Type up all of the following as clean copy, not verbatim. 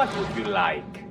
What would you like?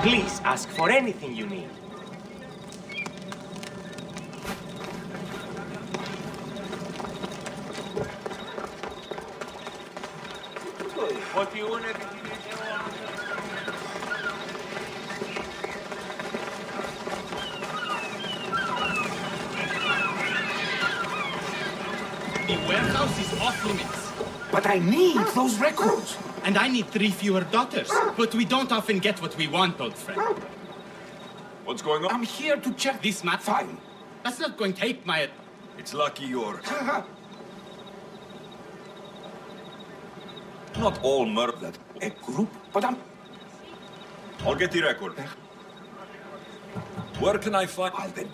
Please ask for anything you need. What do you want? The warehouse is off limits. But I need those records. And I need 3 fewer daughters. But we don't often get what we want, old friend. What's going on? I'm here to check This map? Fine. That's not going to take my... It's lucky you're... Not all murdered. A group, but I'll get the record. Where can I find... I'll then.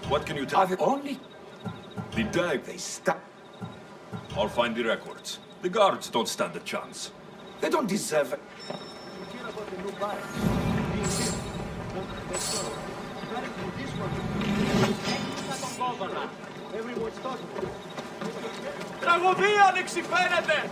What can you tell? Are the only The dag. they stop. I'll find the records. The guards don't stand a chance. They don't deserve it. Τραγωδία ανεξιφαίνεται!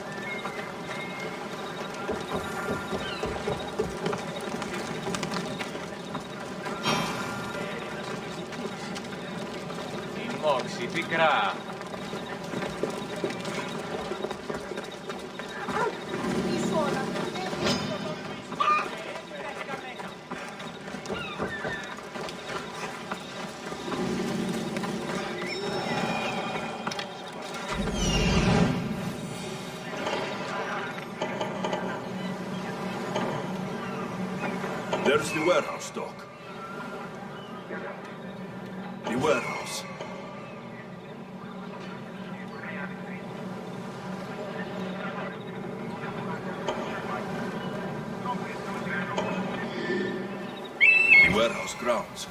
Η μόξη πικρά. There's the warehouse, Doc. The warehouse. The warehouse grounds.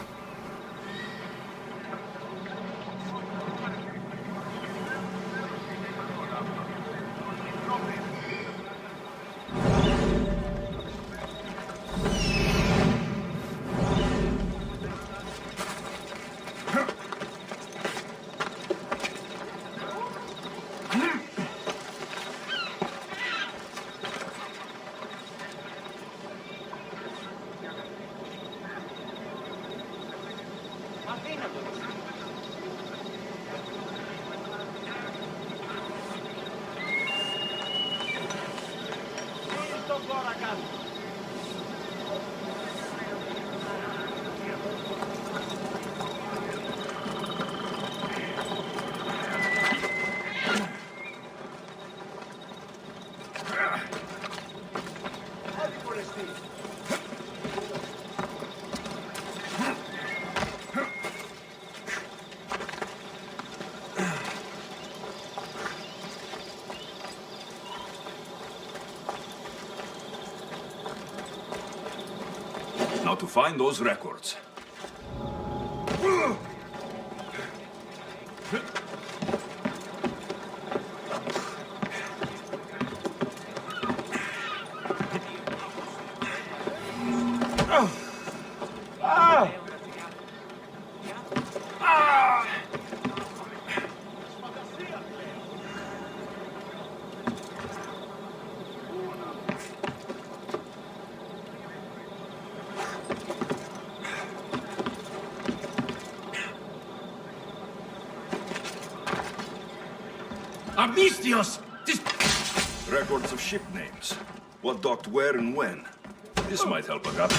Now to find those records. Amistios! This... Records of ship names. What docked where and when. This might help a lot.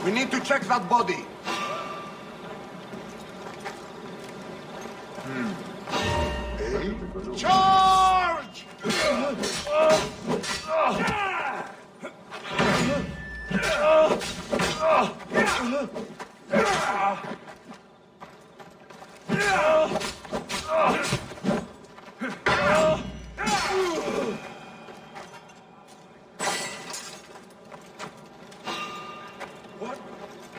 We need to check that body. Charge!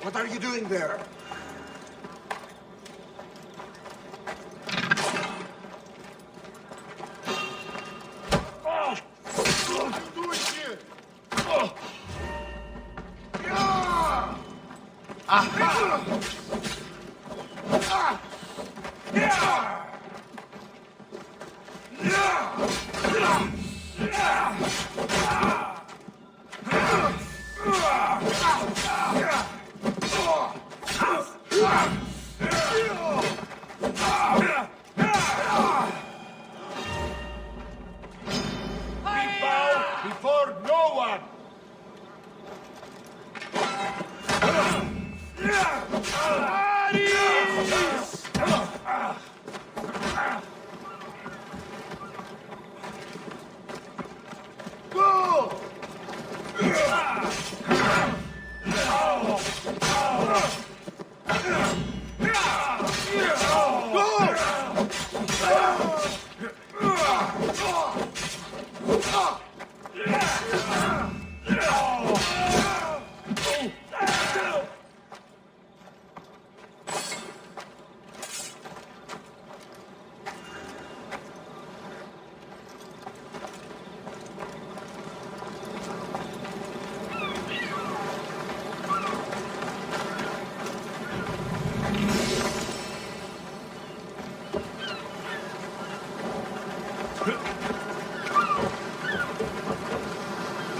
What are you doing there? Before no one! Go!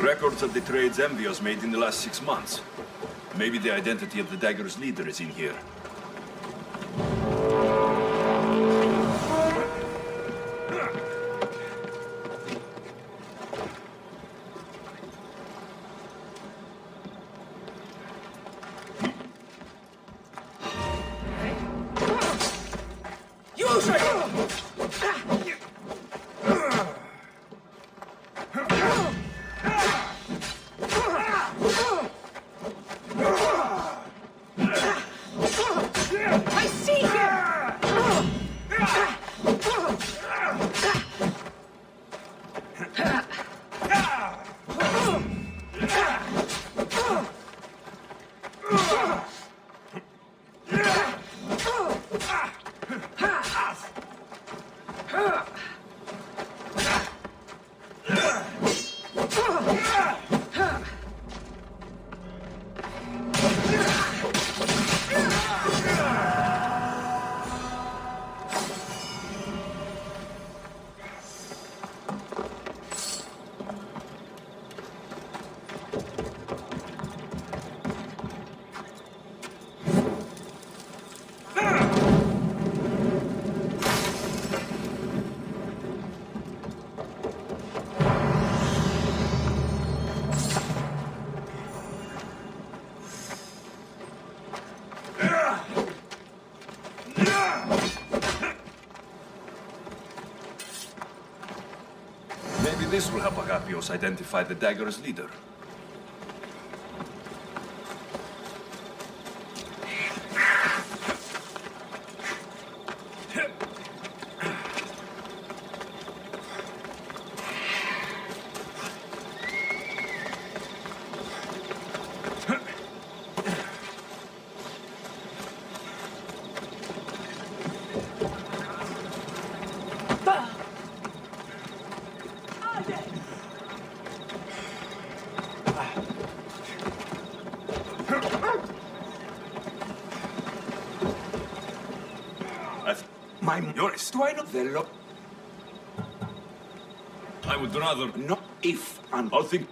Records of the trades Envios made in the last 6 months. Maybe the identity of the dagger's leader is in here. I see him! Maybe this will help Agapios identify the dagger's leader. Yours. Do I know the law? I would rather... No, if and... I'll think...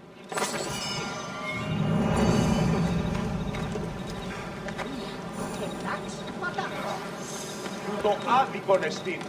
Το άδικον εστίν.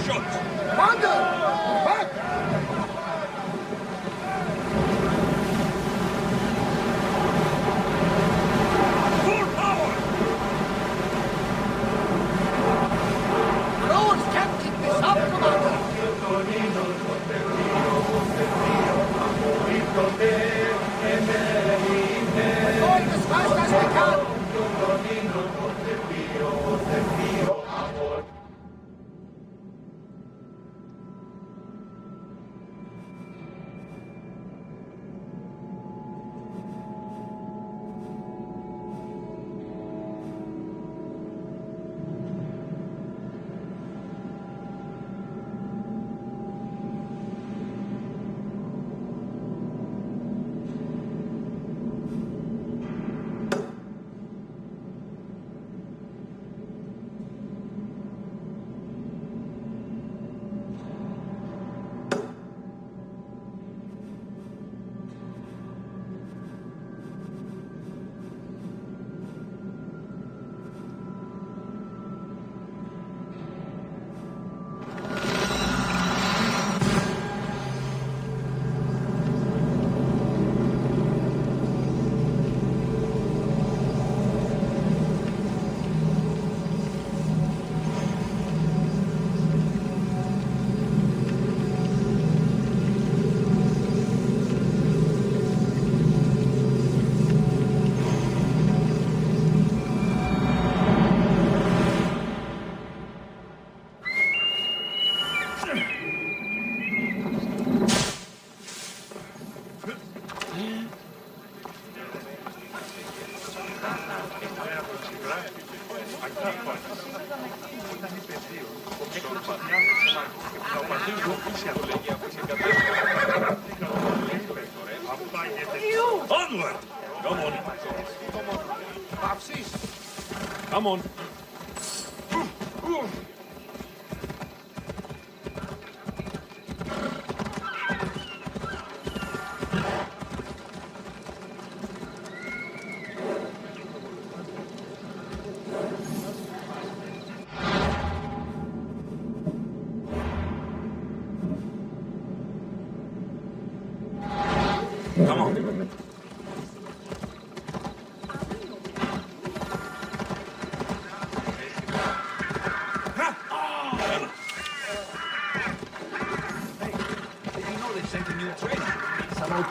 shots! Commander! Back! Full power! Rose can't keep this up, Commander! We're going as fast as we can! Onward! Come on. Come on. Come on.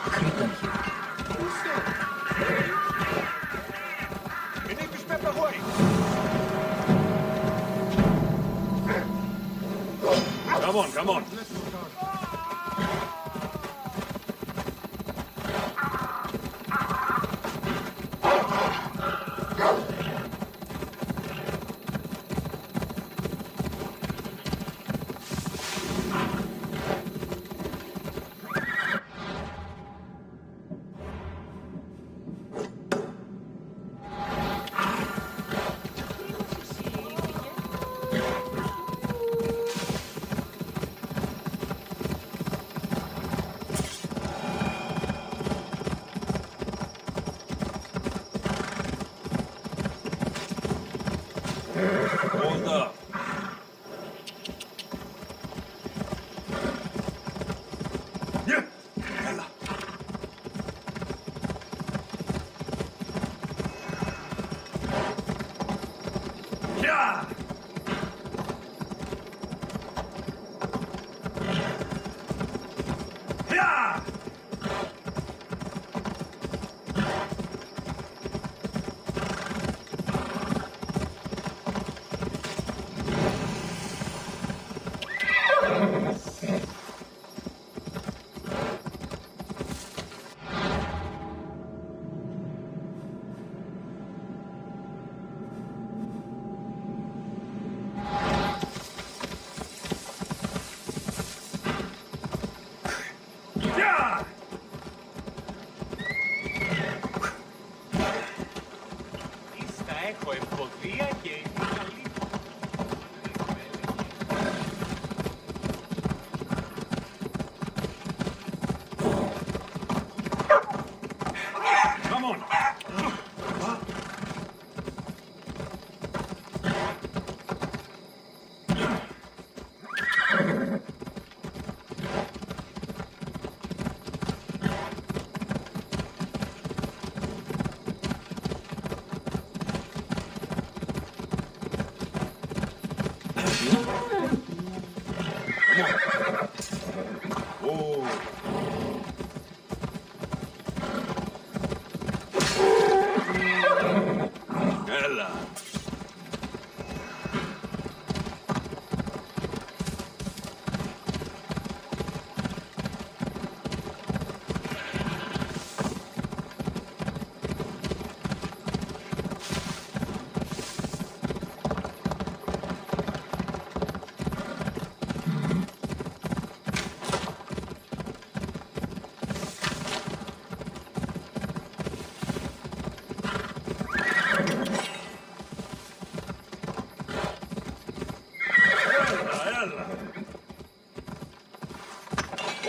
We need to step away! Come on, come on. Hold up. Yeah. Hella. Yeah. Yeah. Yeah. Ίστα έχω ευκολία και είναι καλή. Come on.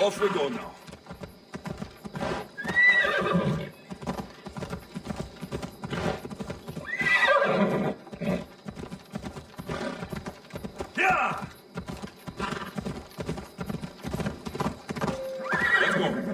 Off we go now. Yeah! Let's go.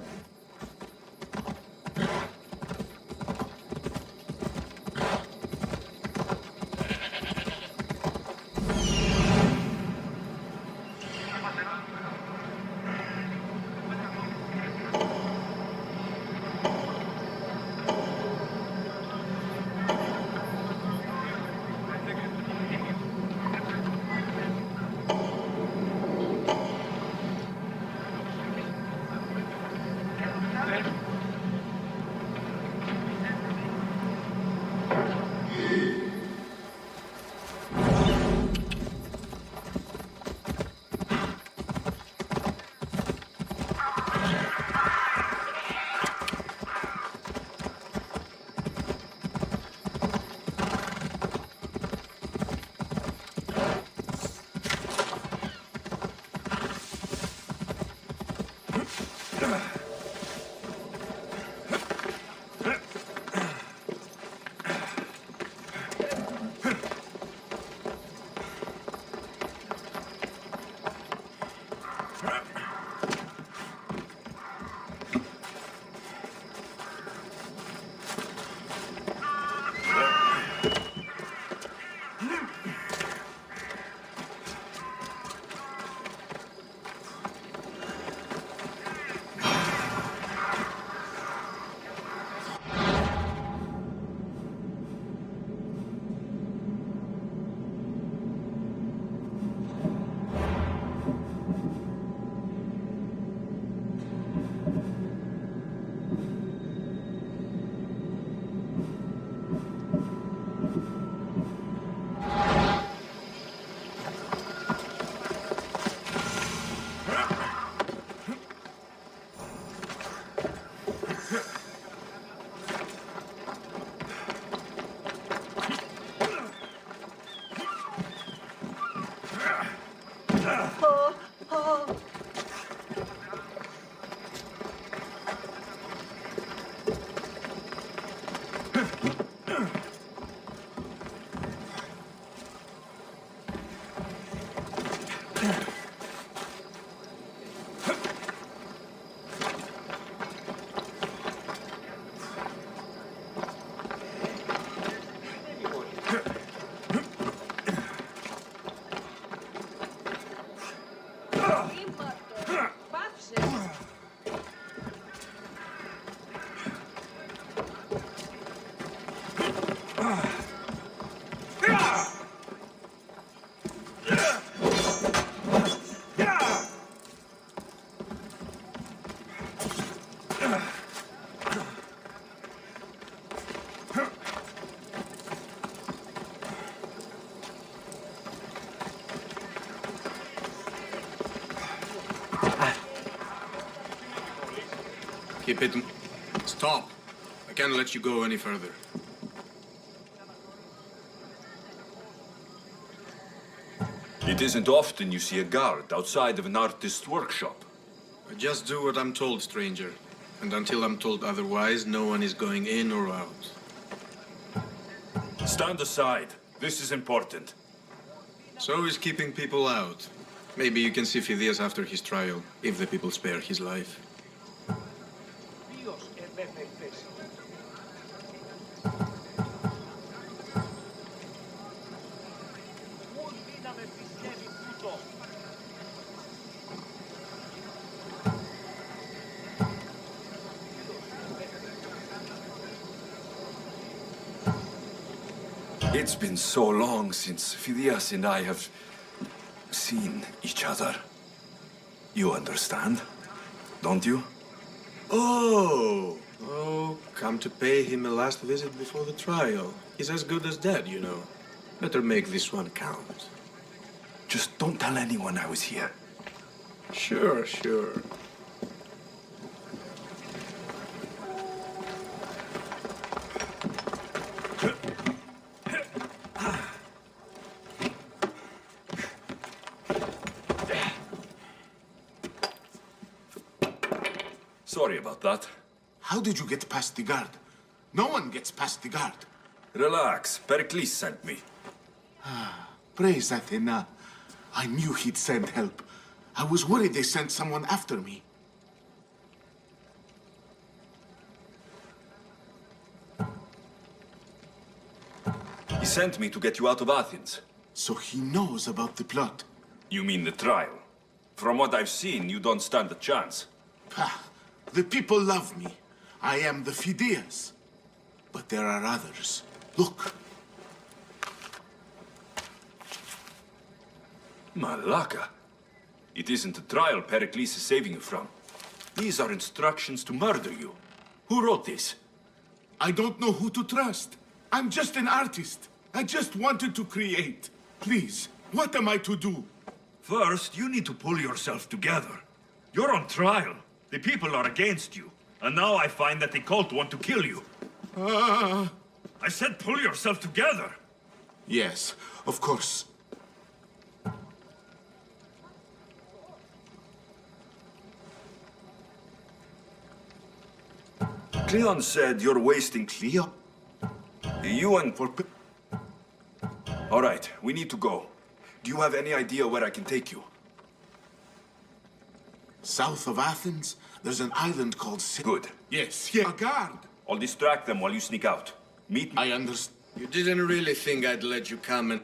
Keep it. Stop. I can't let you go any further. It isn't often you see a guard outside of an artist's workshop. I just do what I'm told, stranger. And until I'm told otherwise, no one is going in or out. Stand aside. This is important. So is keeping people out. Maybe you can see Phidias after his trial, if the people spare his life. It's been so long since Phidias and I have seen each other. You understand, don't you? Oh! Oh, come to pay him a last visit before the trial. He's as good as dead, you know. Better make this one count. Just don't tell anyone I was here. Sure, sure. Sorry about that. How did you get past the guard? No one gets past the guard. Relax. Pericles sent me. Praise Athena. I knew he'd send help. I was worried they sent someone after me. He sent me to get you out of Athens. So he knows about the plot. You mean the trial? From what I've seen, you don't stand a chance. Pah, the people love me. I am the Phidias. But there are others. Look. Malaka. It isn't the trial Pericles is saving you from. These are instructions to murder you. Who wrote this? I don't know who to trust. I'm just an artist. I just wanted to create. Please, what am I to do? First, you need to pull yourself together. You're on trial. The people are against you. And now I find that the cult want to kill you. I said pull yourself together. Yes, of course. Cleon said you're wasting Cleo. You and... All right, we need to go. Do you have any idea where I can take you? South of Athens, there's an island called... Good. Yes, yeah. A guard. I'll distract them while you sneak out. Meet me. I understand. You didn't really think I'd let you come and...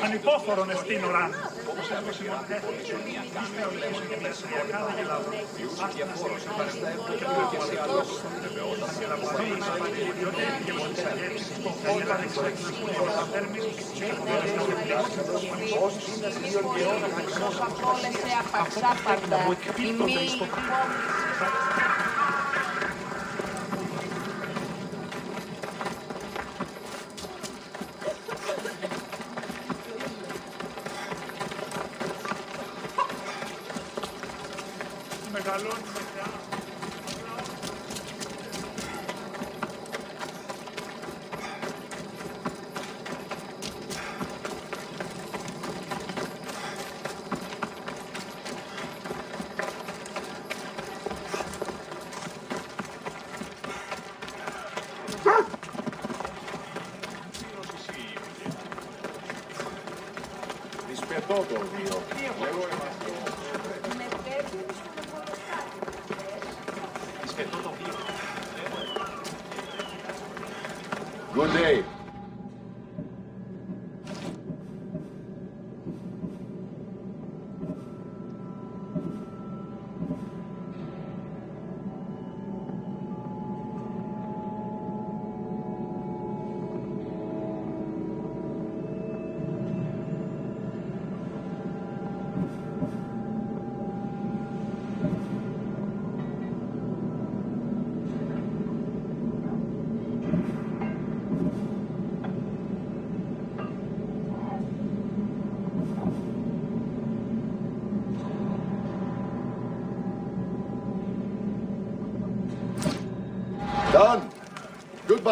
Ανυπόφορον εστίν οράν. Good day.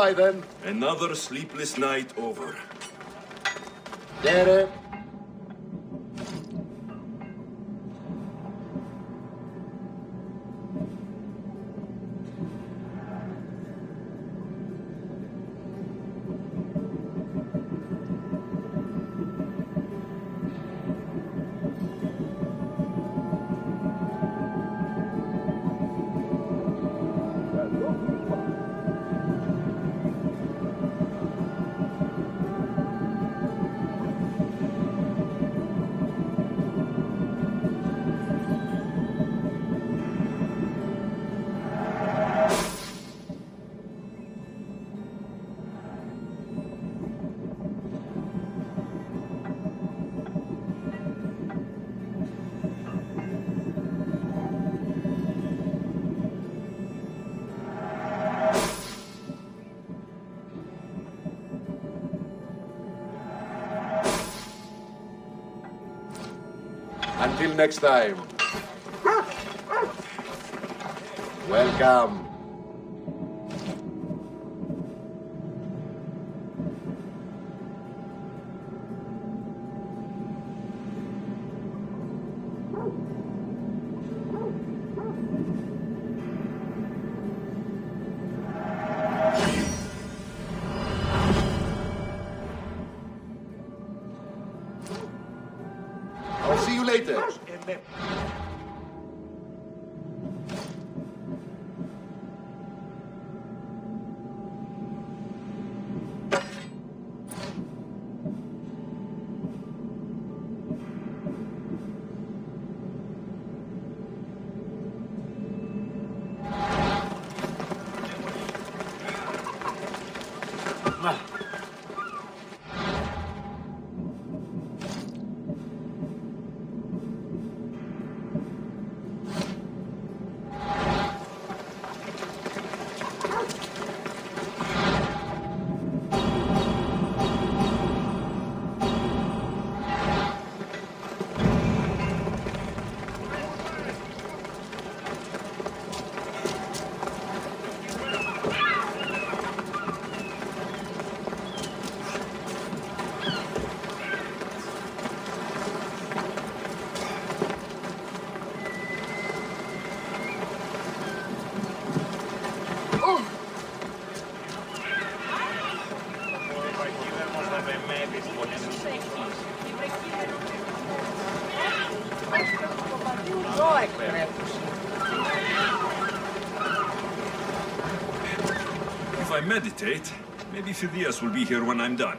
try then. Another sleepless night over. Dere. Until next time. Welcome. I'll see you later. If I meditate, maybe Phidias will be here when I'm done.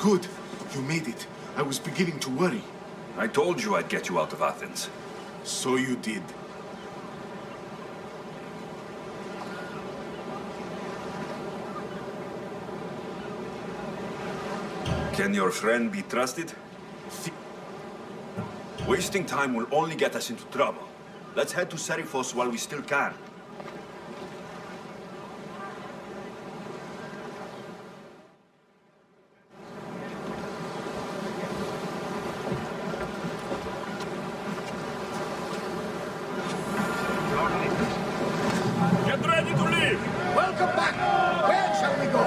Good. You made it. I was beginning to worry. I told you I'd get you out of Athens. So you did. Can your friend be trusted? Wasting time will only get us into trouble. Let's head to Seriphos while we still can. Get ready to leave! Welcome back. Where shall we go?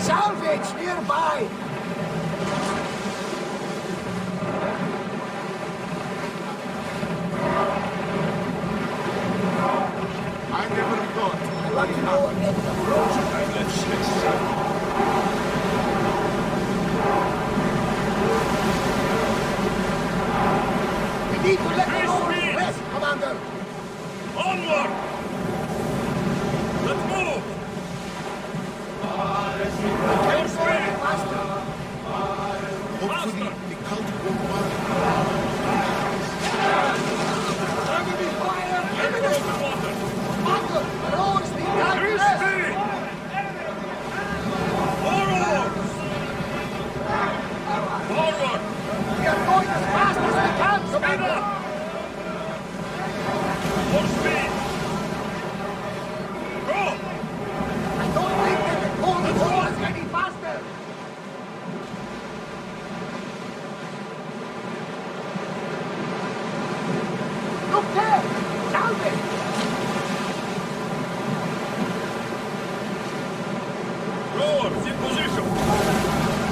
Salvage nearby. I never thought. I want to know if the approach. We need to let the road rest, Commander. Onward! Let's move! Careful, faster. Hopefully, the cult won't bother. Enemy fire imminent. Commander, the roads need time to rest. Forward! Rowers, in position!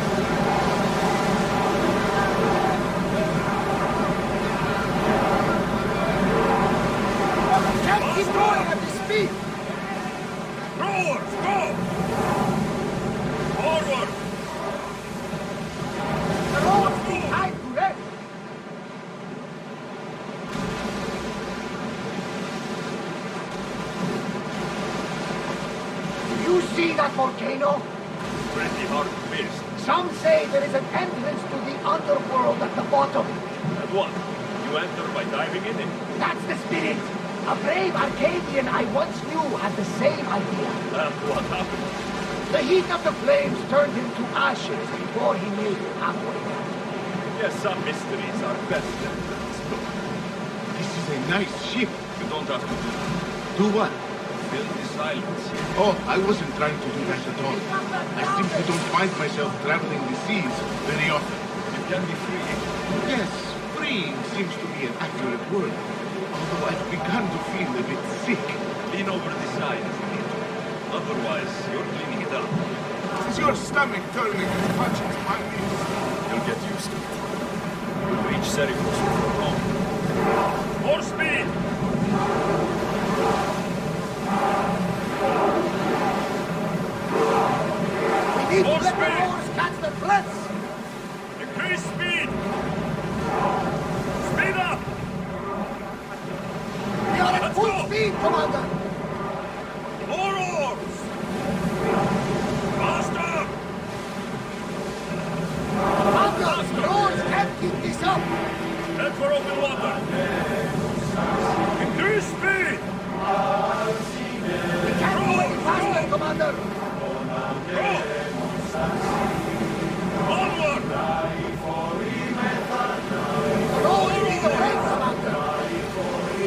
Can't keep going at this speed! Rowers, go! Forward! The road's behind you, eh? Do you see that volcano? Pretty hard to miss. Some say there is an entrance to the underworld at the bottom. And what? You enter by diving in it? That's the spirit. A brave Arcadian I once knew had the same idea. And what happened? The heat of the flames turned him to ashes before he made it halfway there. Yes, some mysteries are best left unexplored. This is a nice ship. You don't have to Do what? fill the silence here. Oh, I wasn't trying to do that at all. I simply don't find myself traveling the seas very often. It can be free. Yes, freeing seems to be an accurate word. Although I've begun to feel a bit sick. Lean over the side if you need to. Otherwise, you're cleaning it up. Is your stomach turning as much as mine is? You'll get used to it. You'll reach Serifos before long. More speed! We need More to let the speed! rowers catch their breaths. Increase speed! Speed up! We are at Let's full go. speed, Commander. More oars! Faster! Commander, the rowers can't keep this up. Head for open water! Increase speed! We can't go any faster, Commander. Go! Onward! The rowers need a break, Commander.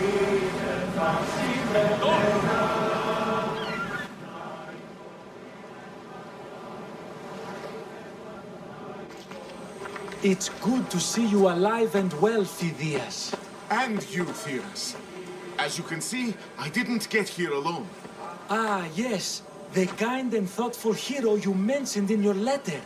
It's good to see you alive and well, Phidias. And you, Theras. As you can see, I didn't get here alone. Ah, yes. The kind and thoughtful hero you mentioned in your letter.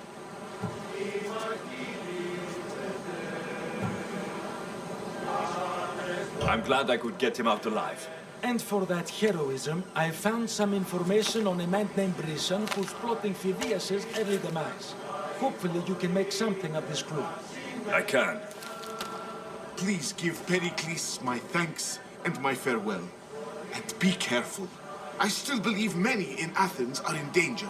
I'm glad I could get him out alive. And for that heroism, I found some information on a man named Brisson who's plotting Phidias' early demise. Hopefully you can make something of this crew. I can. Please give Pericles my thanks and my farewell. And be careful. I still believe many in Athens are in danger.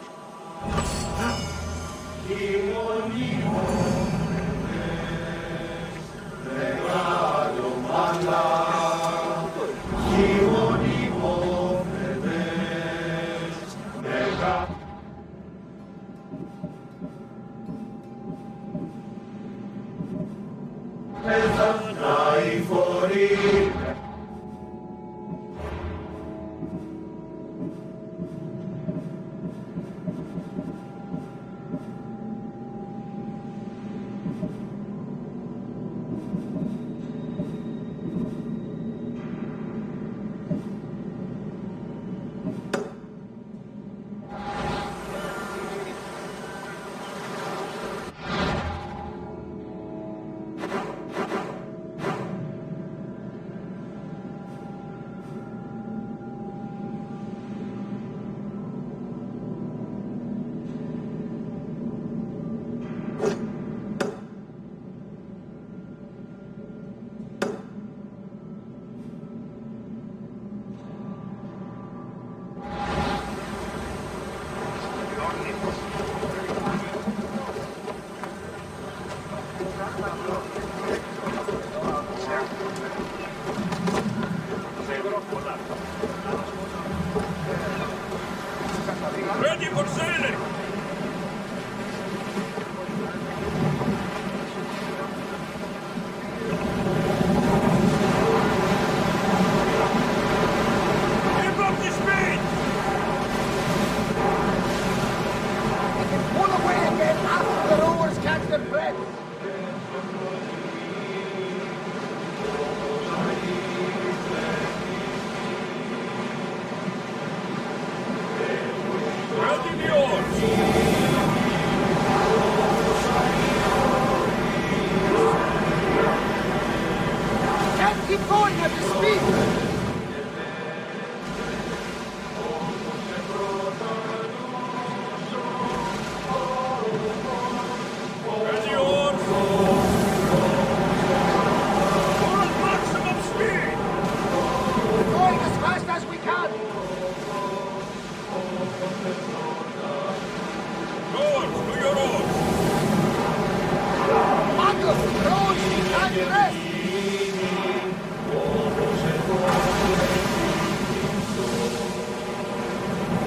Keep going at the speed! Ready on! Full maximum speed! Going as fast as we can! Rowers, to your oars! Marcus, rowers, we can't rest!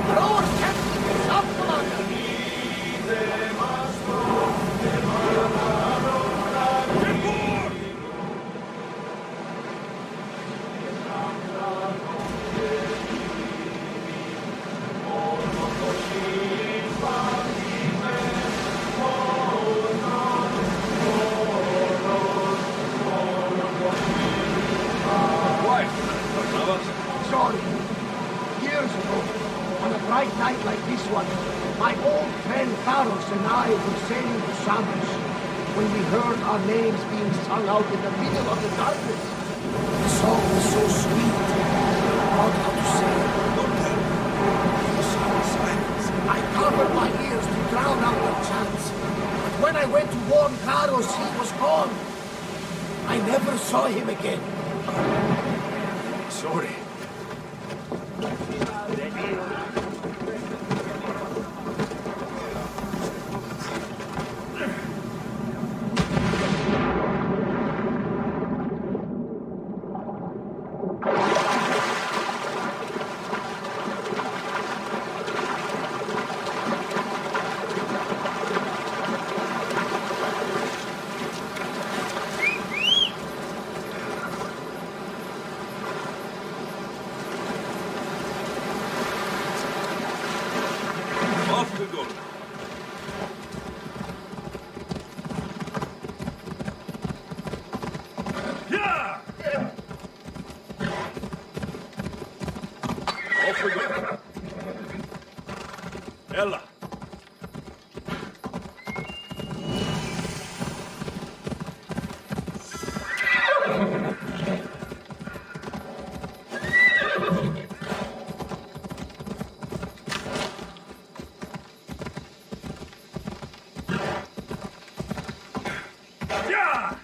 Rowers, Captain, it's up, Commander! Sorry. Years ago, on a bright night like this one, my old friend Carlos and I were sailing to Samos when we heard our names being sung out in the middle of the darkness. The song was so sweet. I don't know how to say it. Silence. I covered my ears to drown out the chants. But when I went to warn Carlos, he was gone. I never saw him again. Sorry. Off we go. Yeah! Off we go. Ella. Yeah!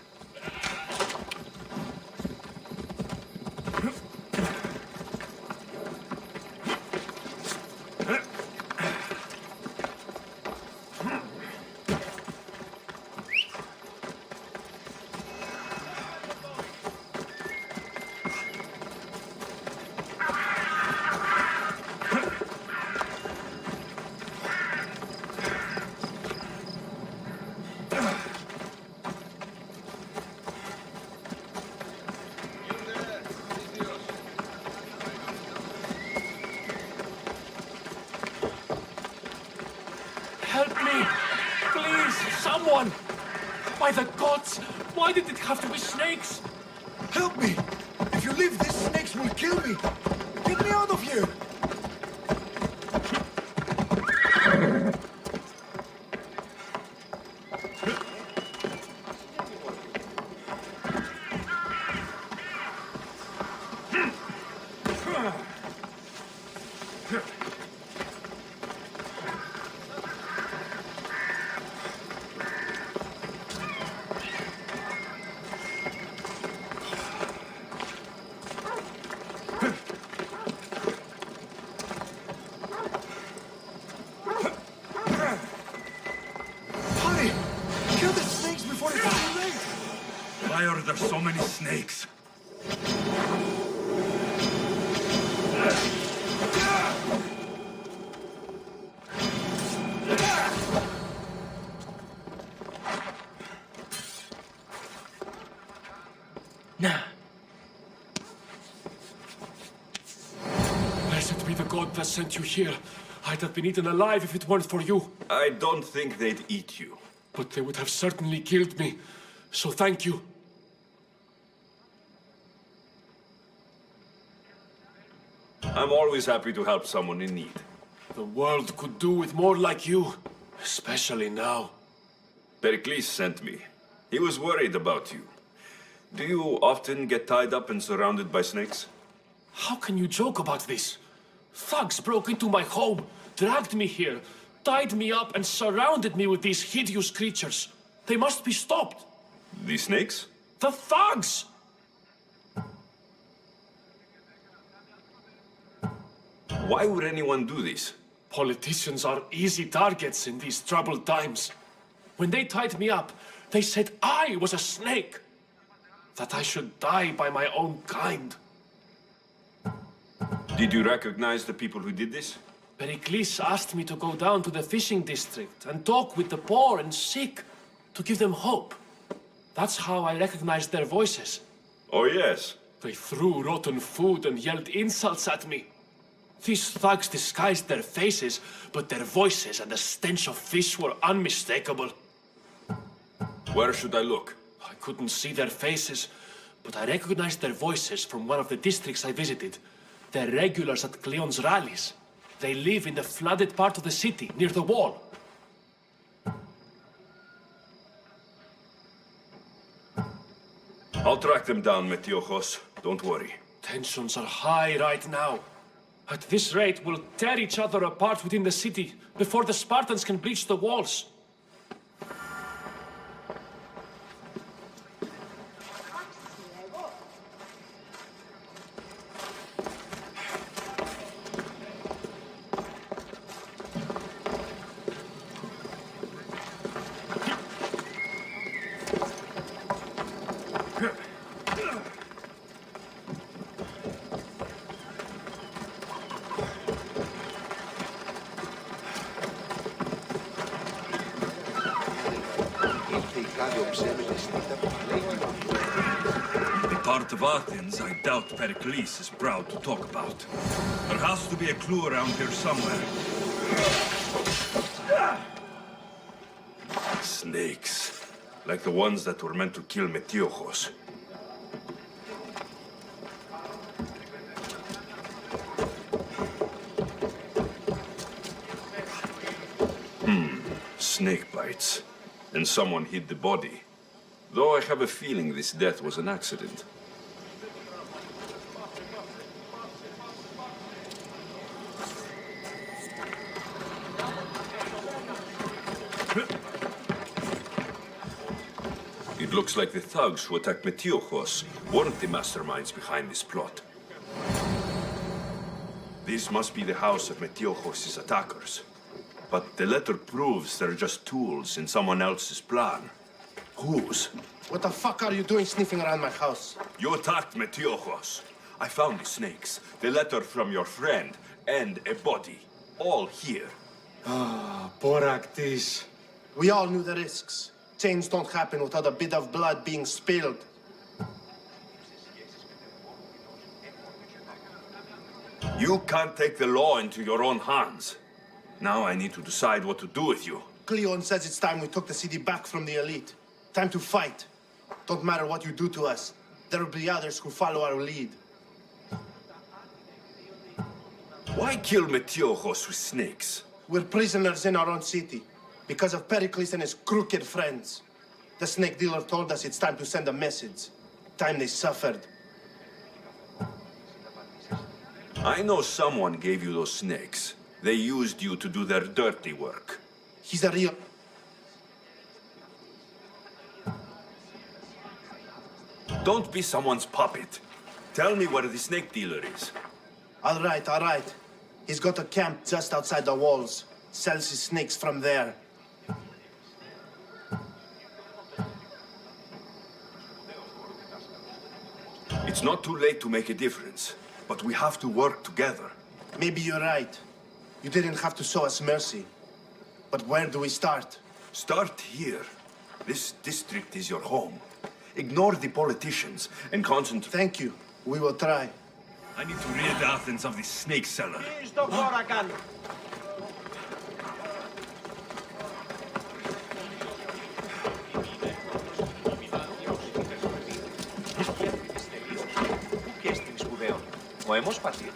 Help me! Please, someone! By the gods, why did it have to be snakes? Help me! If you leave, these snakes will kill me! Get me out of here! Hurry! Kill the snakes before it's too late! Why are there so many snakes? Nah. Blessed be the god that sent you here. I'd have been eaten alive if it weren't for you. I don't think they'd eat you. But they would have certainly killed me. So thank you. I'm always happy to help someone in need. The world could do with more like you. Especially now. Pericles sent me. He was worried about you. Do you often get tied up and surrounded by snakes? How can you joke about this? Thugs broke into my home, dragged me here, tied me up and surrounded me with these hideous creatures. They must be stopped. The snakes? The thugs! Why would anyone do this? Politicians are easy targets in these troubled times. When they tied me up, they said I was a snake. That I should die by my own kind. Did you recognize the people who did this? Pericles asked me to go down to the fishing district and talk with the poor and sick, to give them hope. That's how I recognized their voices. Oh, yes. They threw rotten food and yelled insults at me. These thugs disguised their faces, but their voices and the stench of fish were unmistakable. Where should I look? I couldn't see their faces, but I recognized their voices from one of the districts I visited. They're regulars at Cleon's rallies. They live in the flooded part of the city, near the wall. I'll track them down, Metiojos. Don't worry. Tensions are high right now. At this rate, we'll tear each other apart within the city before the Spartans can breach the walls. The part of Athens I doubt Pericles is proud to talk about. There has to be a clue around here somewhere. Snakes. Like the ones that were meant to kill Metiojos. Snake bites. And someone hid the body. Though I have a feeling this death was an accident. It looks like the thugs who attacked Metiojos weren't the masterminds behind this plot. This must be the house of Metiojos' attackers. But the letter proves they're just tools in someone else's plan. Whose? What the fuck are you doing sniffing around my house? You attacked Metiojos. I found the snakes, the letter from your friend, and a body. All here. Poor Actis. We all knew the risks. Change don't happen without a bit of blood being spilled. You can't take the law into your own hands. Now I need to decide what to do with you. Cleon says it's time we took the city back from the elite. Time to fight. Don't matter what you do to us. There will be others who follow our lead. Why kill Metiojos with snakes? We're prisoners in our own city. Because of Pericles and his crooked friends. The snake dealer told us it's time to send a message. Time they suffered. I know someone gave you those snakes. They used you to do their dirty work. He's a real... Don't be someone's puppet. Tell me where the snake dealer is. All right, all right. He's got a camp just outside the walls. Sells his snakes from there. It's not too late to make a difference, but we have to work together. Maybe you're right. You didn't have to show us mercy. But where do we start? Start here. This district is your home. Ignore the politicians and concentrate. Thank you. We will try. I need to rid Athens of this snake seller. Ο αιμός πατήρ.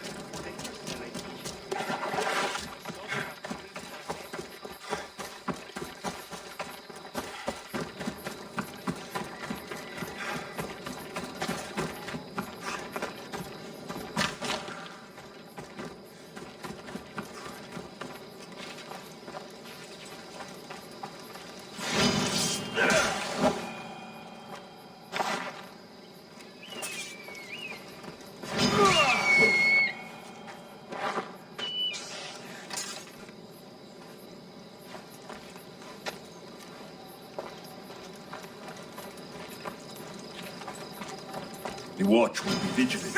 The watch will be vigilant.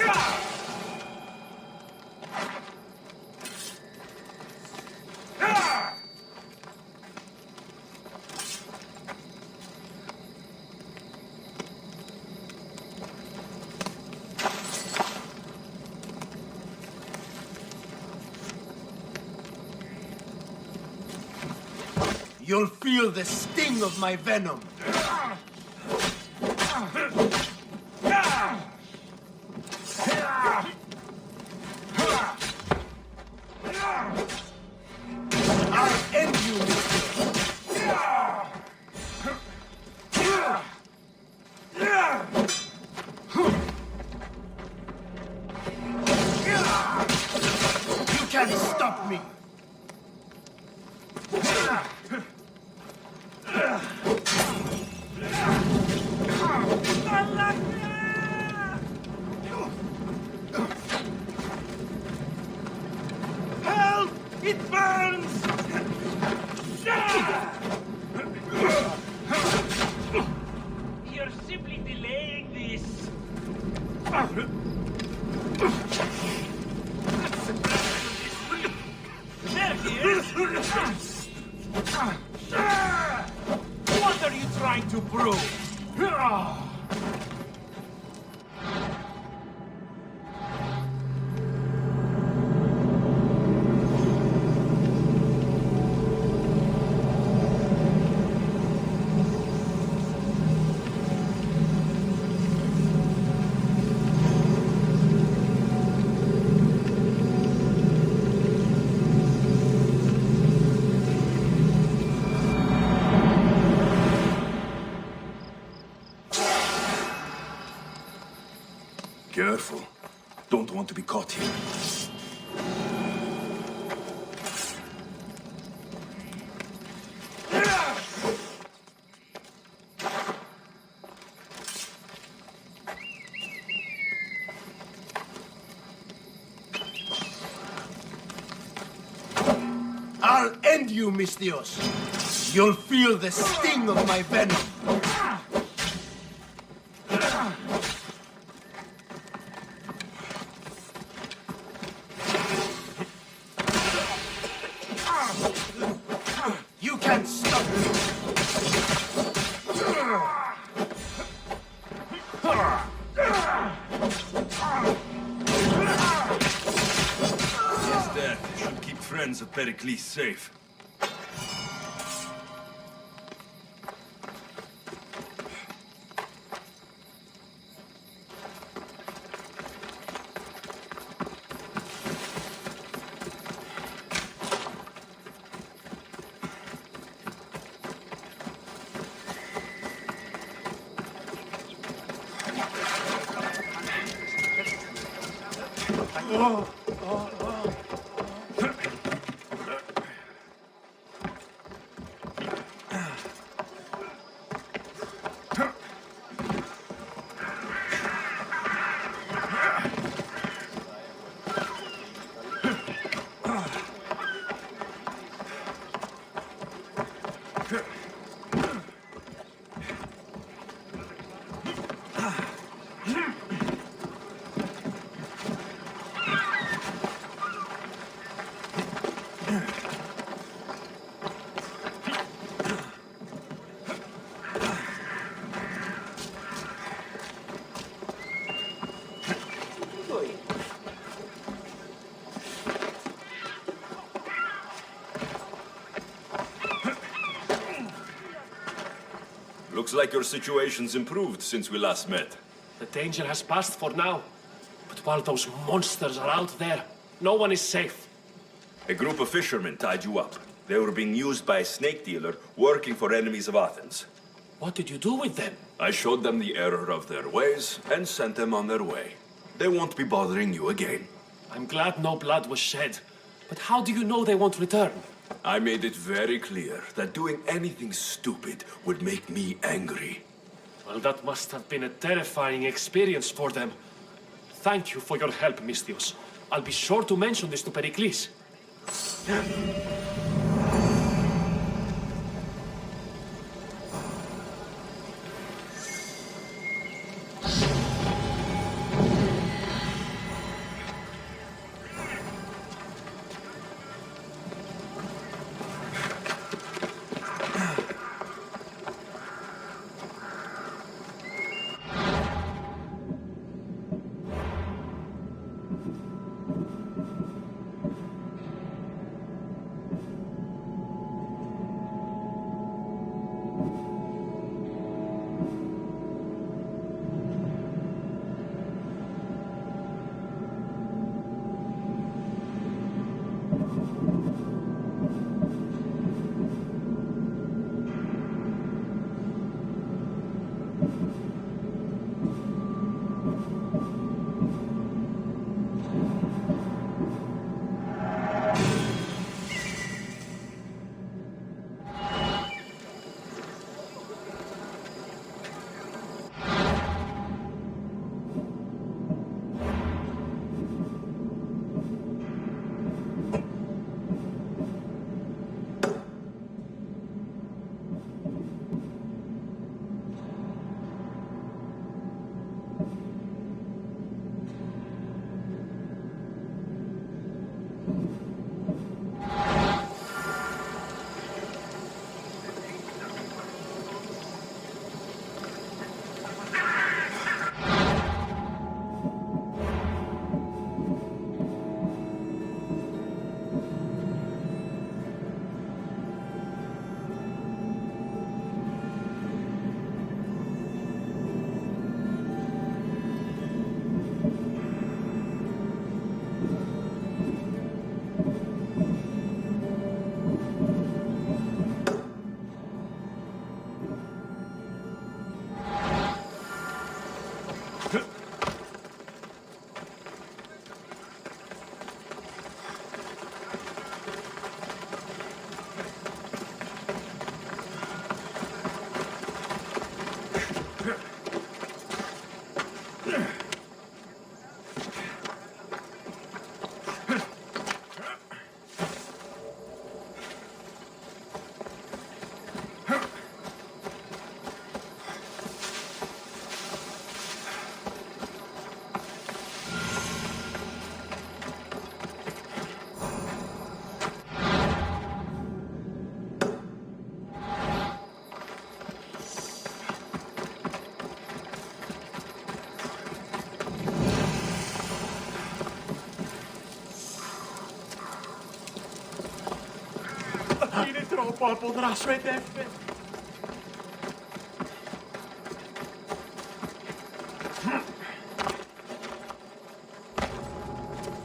You'll feel the sting of my venom. I'll end you, You can't stop me. Help! It burns! You're simply delaying this. There he is! What are you trying to prove? Careful. Don't want to be caught here. I'll end you, Mistios. You'll feel the sting of my venom. You can't stop me. His death should keep friends of Pericles safe. Looks like your situation's improved since we last met. The danger has passed for now. But while those monsters are out there, no one is safe. A group of fishermen tied you up. They were being used by a snake dealer working for enemies of Athens. What did you do with them? I showed them the error of their ways and sent them on their way. They won't be bothering you again. I'm glad no blood was shed. But how do you know they won't return? I made it very clear that doing anything stupid would make me angry. Well, that must have been a terrifying experience for them. Thank you for your help, Mistios. I'll be sure to mention this to Pericles.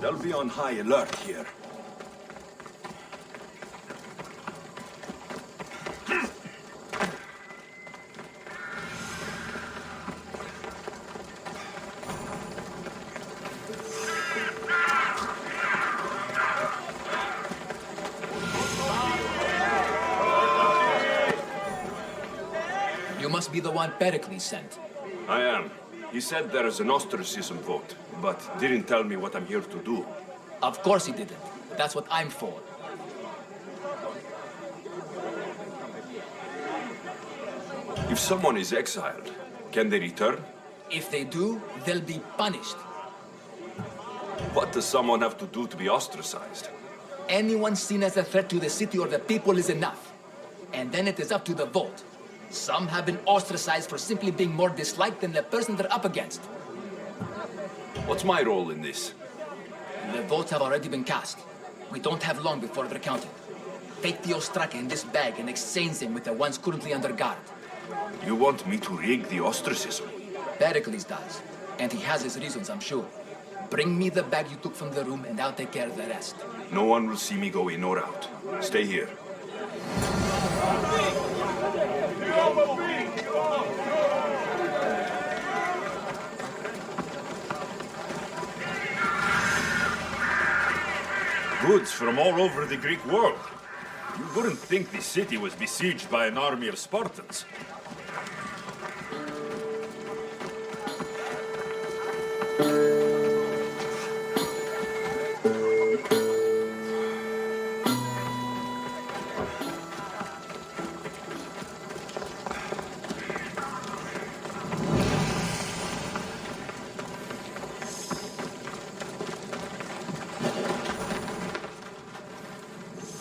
They'll be on high alert here. You must be the one Pericles sent. I am. He said there is an ostracism vote, but didn't tell me what I'm here to do. Of course he didn't. That's what I'm for. If someone is exiled, can they return? If they do, they'll be punished. What does someone have to do to be ostracized? Anyone seen as a threat to the city or the people is enough. And then it is up to the vote. Some have been ostracized for simply being more disliked than the person they're up against. What's my role in this? The votes have already been cast. We don't have long before they're counted. Take the Ostraka in this bag and exchange them with the ones currently under guard. You want me to rig the ostracism? Pericles does. And he has his reasons, I'm sure. Bring me the bag you took from the room and I'll take care of the rest. No one will see me go in or out. Stay here. Goods from all over the Greek world. You wouldn't think the city was besieged by an army of Spartans.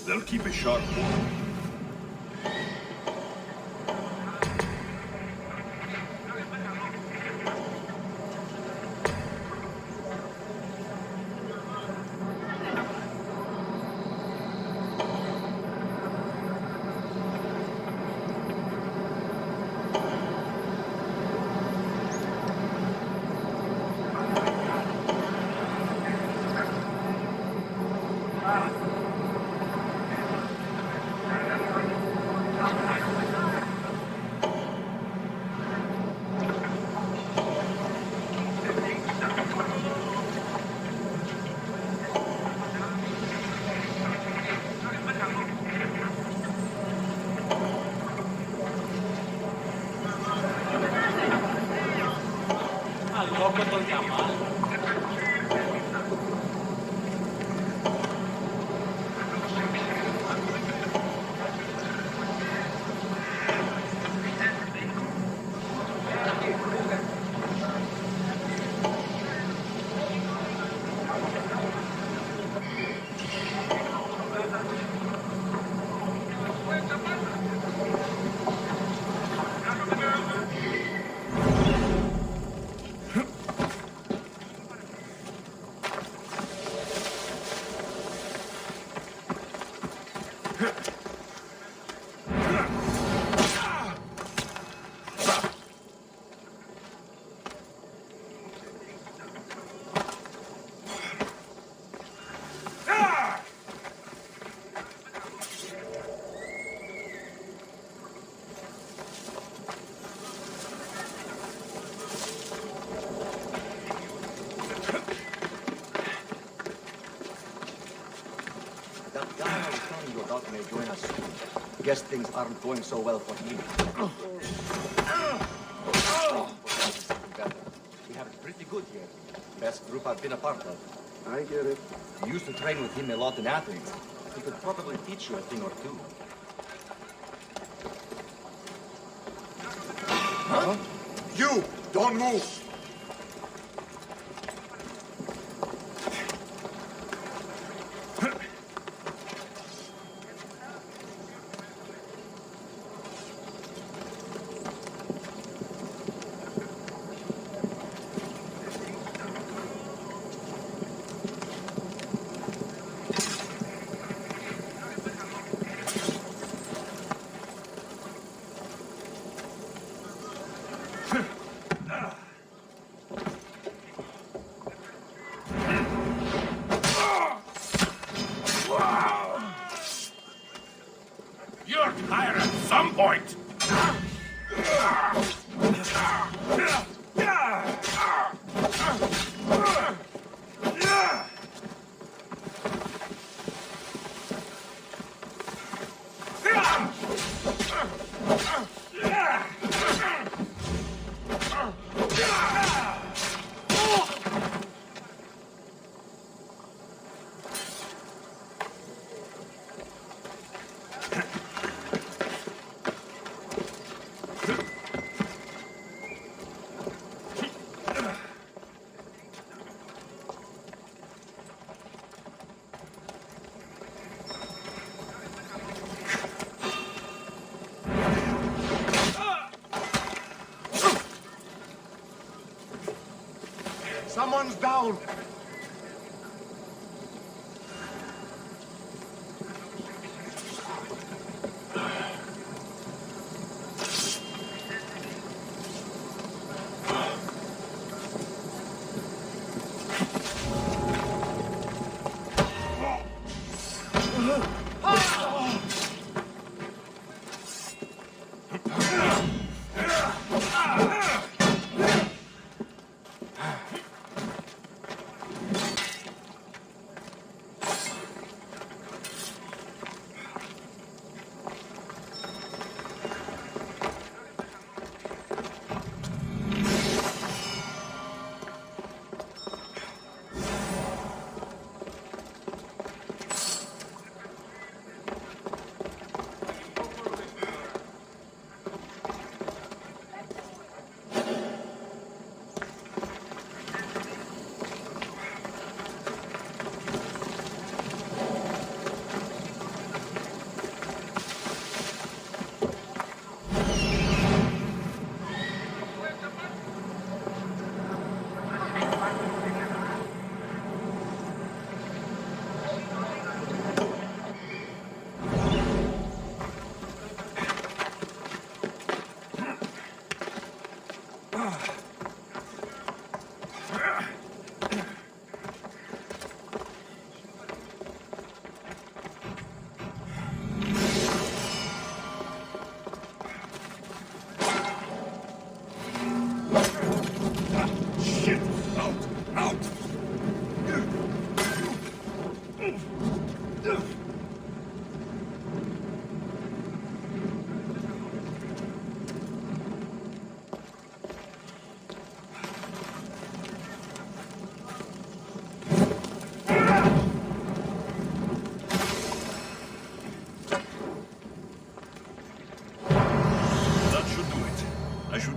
They'll keep a sharp watch. Guess things aren't going so well for him. We have it pretty good here. Best group I've been a part of. I get it. You used to train with him a lot in Athens. He could probably teach you a thing or two. Huh? You! Don't move! You're tired at some point! Someone's down!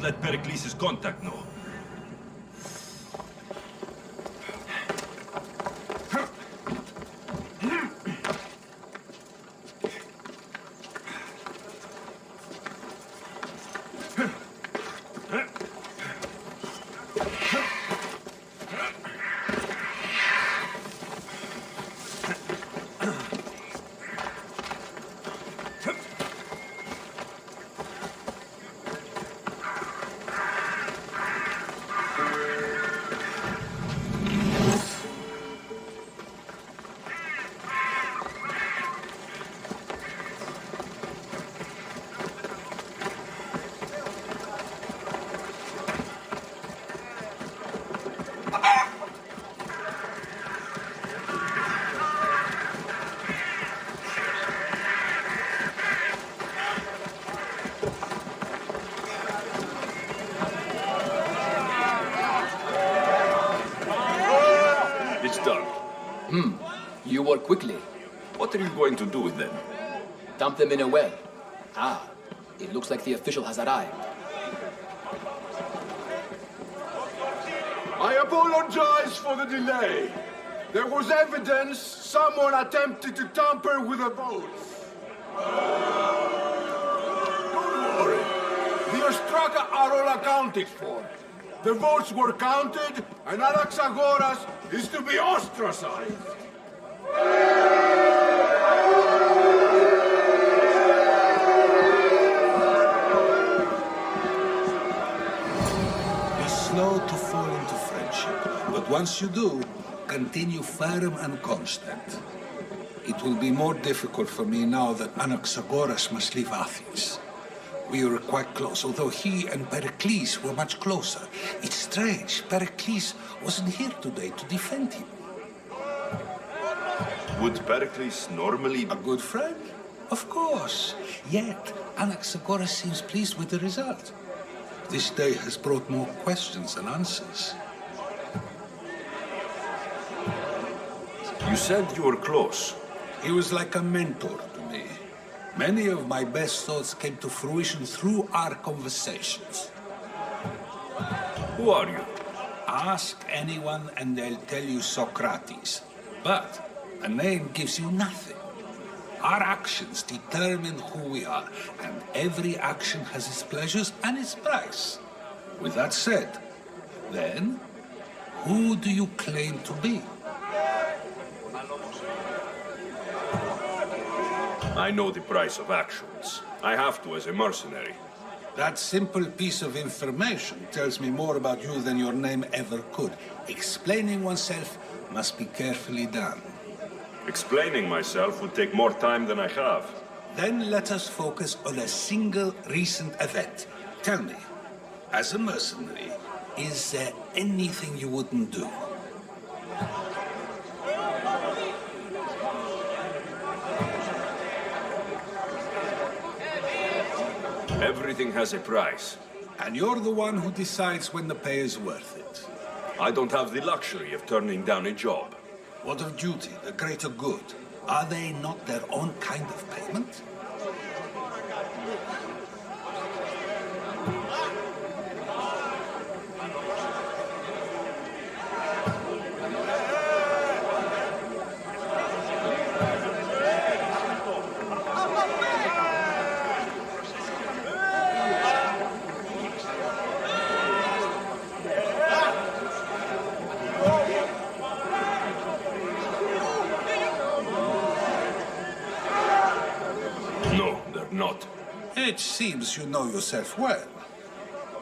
Let Pericles' contact know. done. You work quickly. What are you going to do with them? Dump them in a well. Ah, it looks like the official has arrived. I apologize for the delay. There was evidence someone attempted to tamper with the votes. Don't worry. The Ostraka are all accounted for. The votes were counted, and Anaxagoras is to be ostracized. Be slow to fall into friendship, but once you do, continue firm and constant. It will be more difficult for me now that Anaxagoras must leave Athens. We were quite close, although he and Pericles were much closer. It's strange, Pericles wasn't here today to defend him. Would Pericles normally... A good friend? Of course. Yet, Anaxagoras seems pleased with the result. This day has brought more questions than answers. You said you were close. He was like a mentor to me. Many of my best thoughts came to fruition through our conversations. Who are you? Ask anyone and they'll tell you Socrates. But a name gives you nothing. Our actions determine who we are, and every action has its pleasures and its price. With that said, then, who do you claim to be? I know the price of actions. I have to as a mercenary. That simple piece of information tells me more about you than your name ever could. Explaining oneself must be carefully done. Explaining myself would take more time than I have. Then let us focus on a single recent event. Tell me, as a mercenary, is there anything you wouldn't do? Everything has a price. And you're the one who decides when the pay is worth it. I don't have the luxury of turning down a job. What of duty, the greater good? Are they not their own kind of payment? It seems you know yourself well.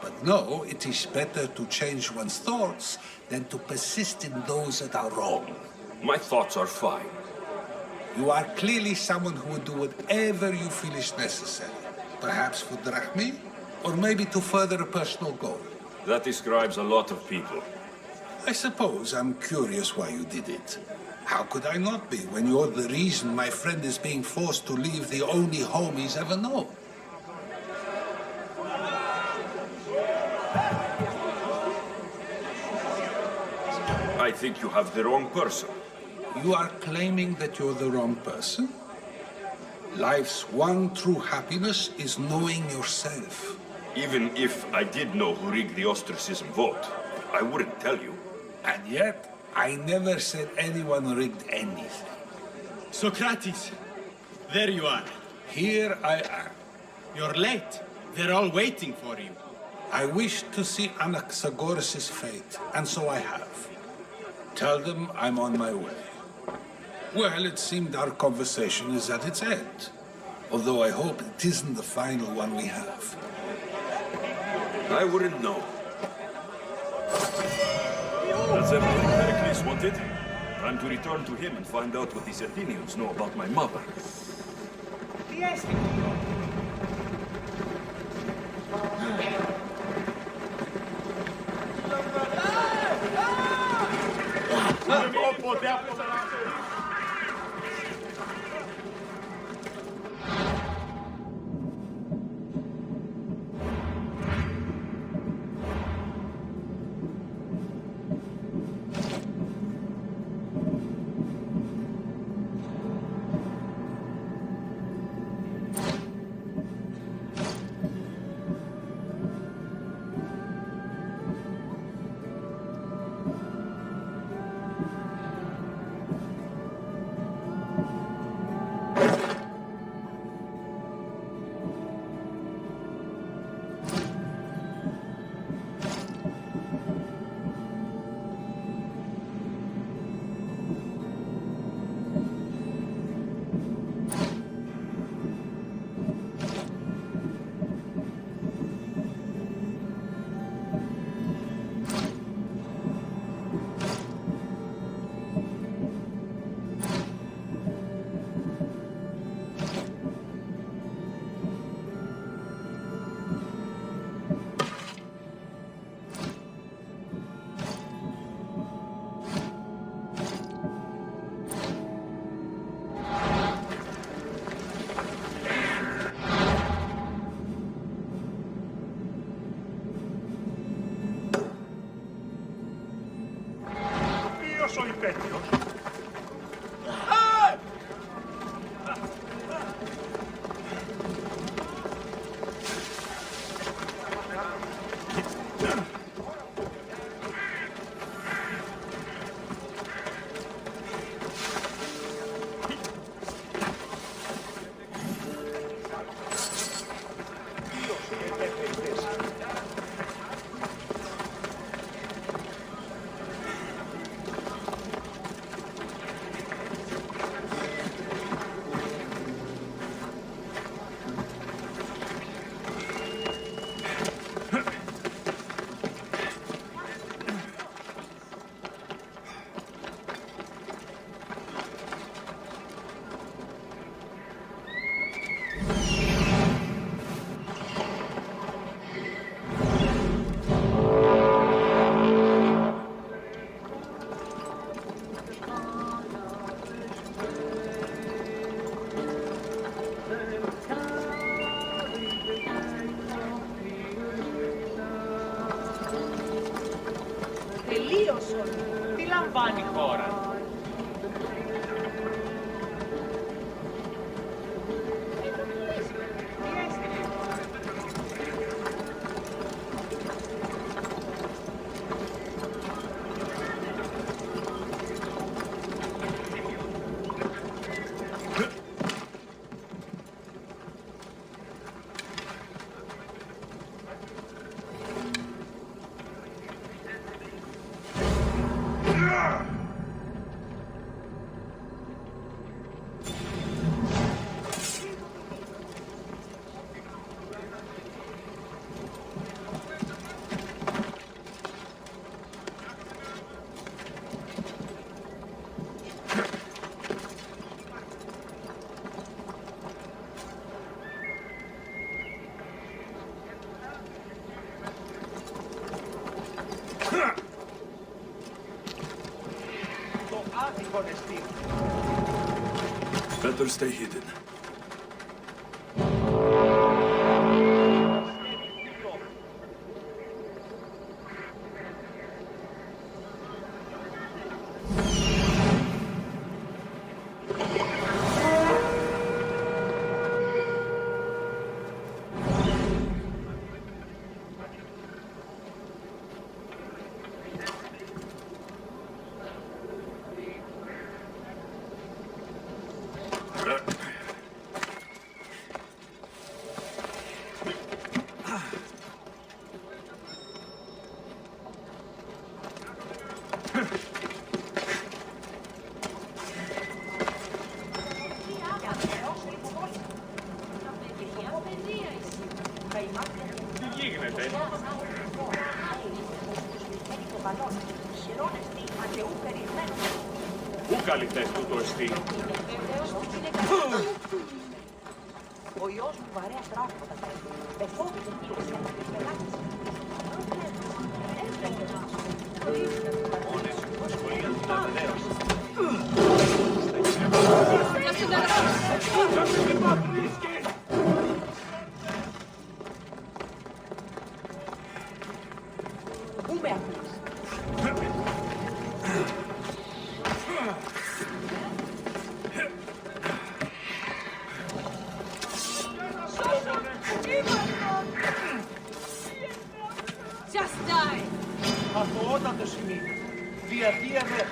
But no, it is better to change one's thoughts than to persist in those that are wrong. My thoughts are fine. You are clearly someone who would do whatever you feel is necessary. Perhaps for drachmi, or maybe to further a personal goal. That describes a lot of people. I suppose I'm curious why you did it. How could I not be when you're the reason my friend is being forced to leave the only home he's ever known? I think you have the wrong person. You are claiming that you're the wrong person? Life's one true happiness is knowing yourself. Even if I did know who rigged the ostracism vote, I wouldn't tell you. And yet, I never said anyone rigged anything. Socrates, there you are. Here I am. You're late. They're all waiting for you. I wish to see Anaxagoras' fate, and so I have. Tell them I'm on my way. Well, it seemed our conversation is at its end. Although I hope it isn't the final one we have. I wouldn't know. That's everything Pericles wanted. Time to return to him and find out what these Athenians know about my mother. Ποιος ο υπέτειος? Τελείωσον. Τι λαμβάνει η χώρα? Το άδικο εστί. Better stay hidden. Τι γίνεται? Πού καλυτές του το εστί? Ο ιός μου βαρέα πράγματα θέλει. Εφόβησε κύλησε με τις πελάτες. Μόνες που σχολίαν την απελαίωση. Πού με αφήνεις? Just die! Αθωότατο σημείο. Διαδίευε.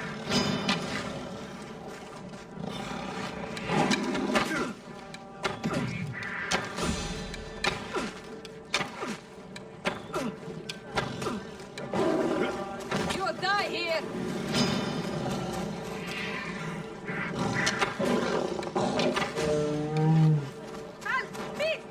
You'll die here! Halt! Beat!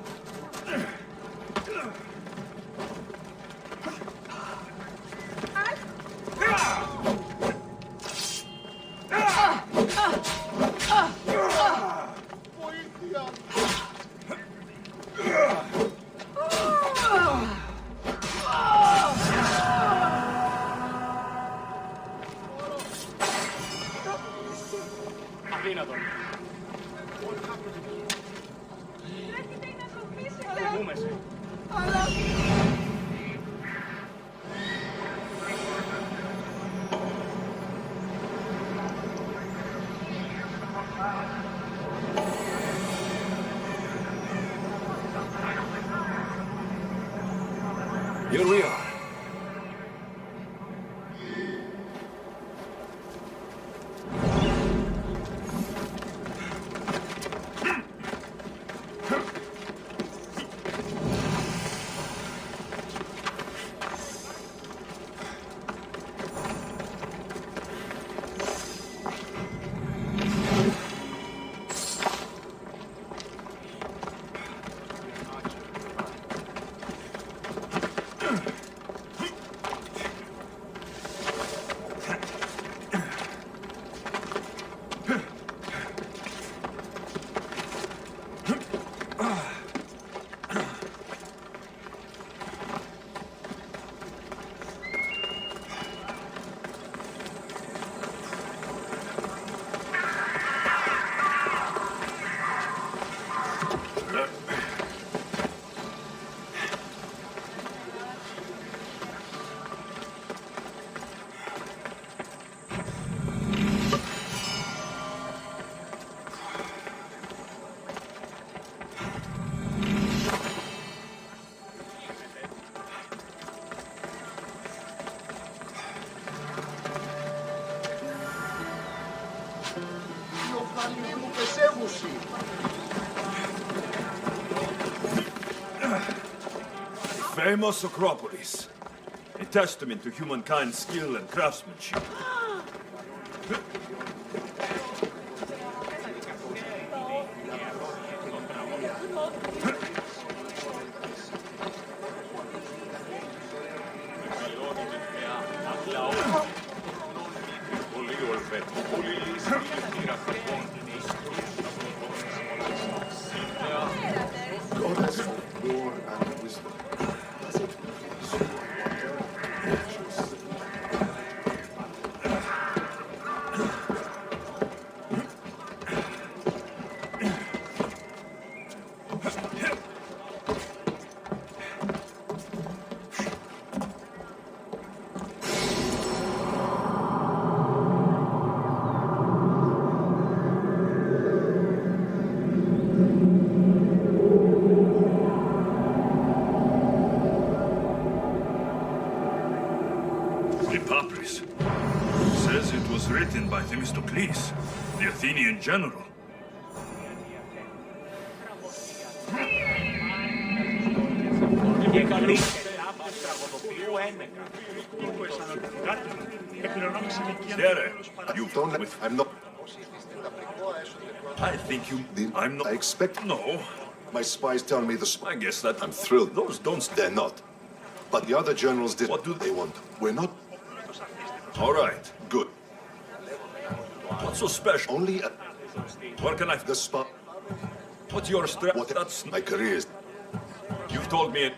Αδύνατον. Φοβούμαι σε. Here we are. Famous Acropolis. A testament to humankind's skill and craftsmanship. Says it was written by Themistocles, the Athenian general. You don't let... I'm not... I think you... I'm not... I expect... No. My spies tell me the... I guess that... I'm thrilled. Those don't... They're not. But the other generals did... What do they want? We're not... All right. Good. What's so special? Only... Where can I... The spot... What's your strength? What... That's... My career is... You've told me it...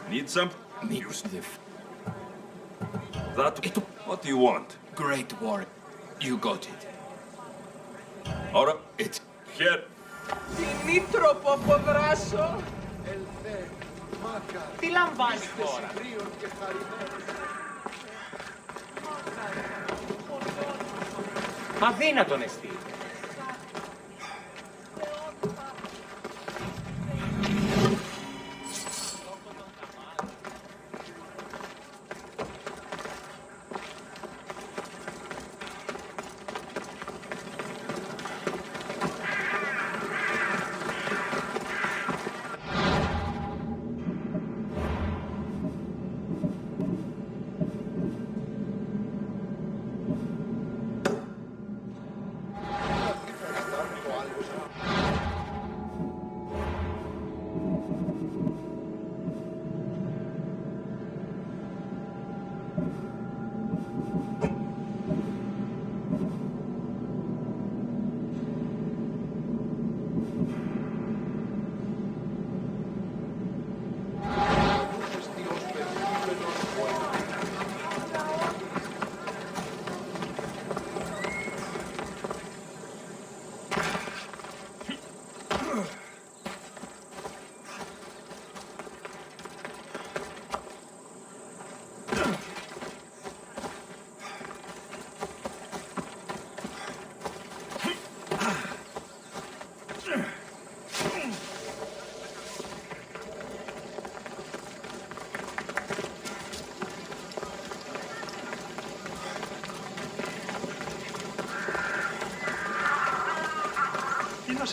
Need some? Use the... That... What do you want? Great war. You got it. All right. It's... Here. Δημήτροπο από δράσο. Τι λαμβάνει τώρα? Αδύνατον εστί.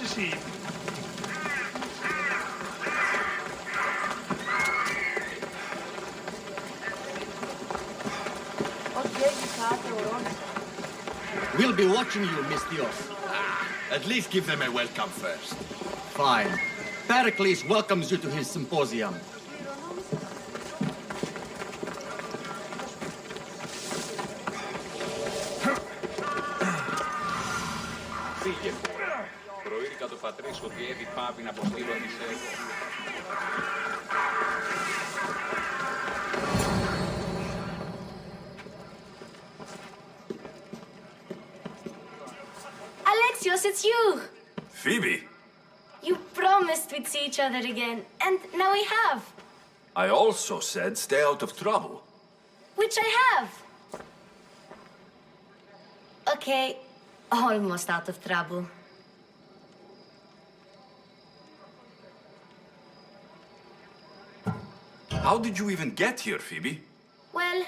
Odyssey. We'll be watching you, Miss Dios. At least give them a welcome first. Fine. Pericles welcomes you to his symposium. Φύγε. Προήρκα το πατρίς ότι έδι πάβει να αποστείλω Οδυσσέα. Alexios, it's you! Phoebe, You promised we'd see each other again, and now we have. I also said stay out of trouble. Which I have. Okay, almost out of trouble. How did you even get here, Phoebe? Well,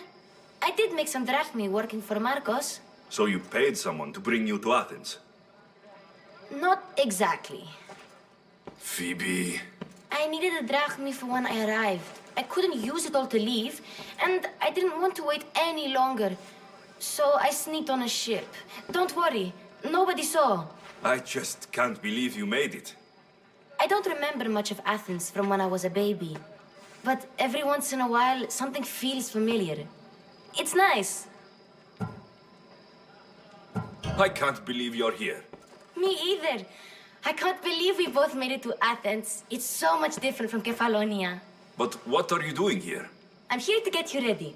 I did make some drachmi working for Marcos. So you paid someone to bring you to Athens? Not exactly. Phoebe... I needed a drachmi for when I arrived. I couldn't use it all to leave, and I didn't want to wait any longer. So I sneaked on a ship. Don't worry, nobody saw. I just can't believe you made it. I don't remember much of Athens from when I was a baby. But every once in a while, something feels familiar. It's nice. I can't believe you're here. Me either. I can't believe we both made it to Athens. It's so much different from Kefalonia. But what are you doing here? I'm here to get you ready.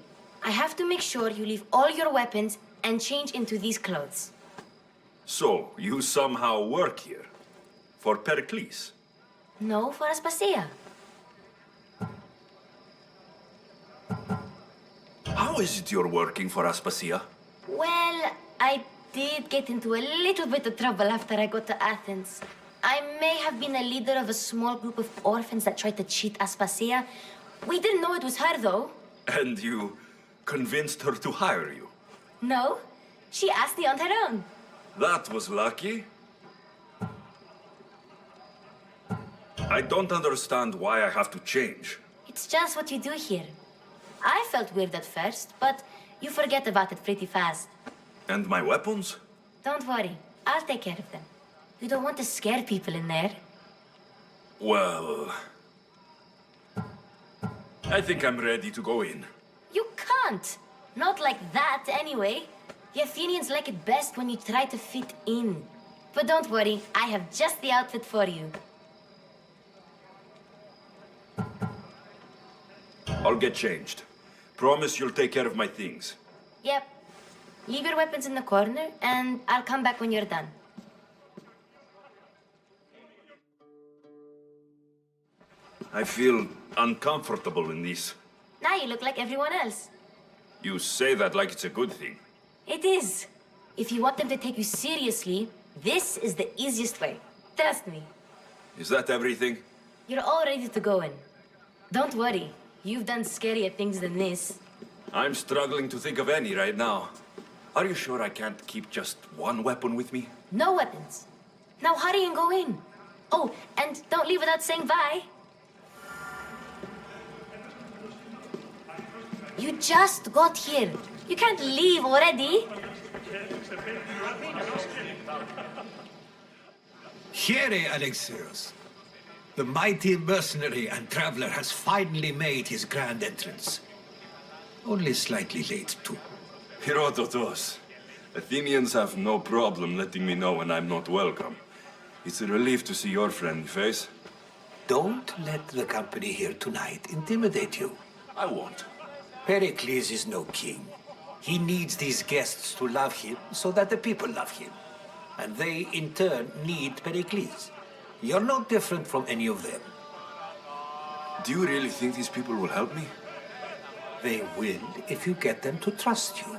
I have to make sure you leave all your weapons and change into these clothes. So, you somehow work here? For Pericles? No, for Aspasia. How is it you're working for Aspasia? Well, I did get into a little bit of trouble after I got to Athens. I may have been a leader of a small group of orphans that tried to cheat Aspasia. We didn't know it was her, though. And you convinced her to hire you? No, she asked me on her own. That was lucky. I don't understand why I have to change. It's just what you do here. I felt weird at first, but you forget about it pretty fast. And my weapons? Don't worry, I'll take care of them. You don't want to scare people in there. Well... I think I'm ready to go in. You can't. Not like that, anyway. The Athenians like it best when you try to fit in. But don't worry, I have just the outfit for you. I'll get changed. Promise you'll take care of my things. Yep. Leave your weapons in the corner, and I'll come back when you're done. I feel uncomfortable in this. Now you look like everyone else. You say that like it's a good thing. It is. If you want them to take you seriously, this is the easiest way. Trust me. Is that everything? You're all ready to go in. Don't worry. You've done scarier things than this. I'm struggling to think of any right now. Are you sure I can't keep just one weapon with me? No weapons. Now hurry and go in. Oh, and don't leave without saying bye. You just got here. You can't leave already. Here, Alexios. The mighty mercenary and traveler has finally made his grand entrance. Only slightly late, too. Herodotus. Athenians have no problem letting me know when I'm not welcome. It's a relief to see your friendly face. Don't let the company here tonight intimidate you. I won't. Pericles is no king. He needs these guests to love him so that the people love him. And they, in turn, need Pericles. You're no different from any of them. Do you really think these people will help me? They will if you get them to trust you.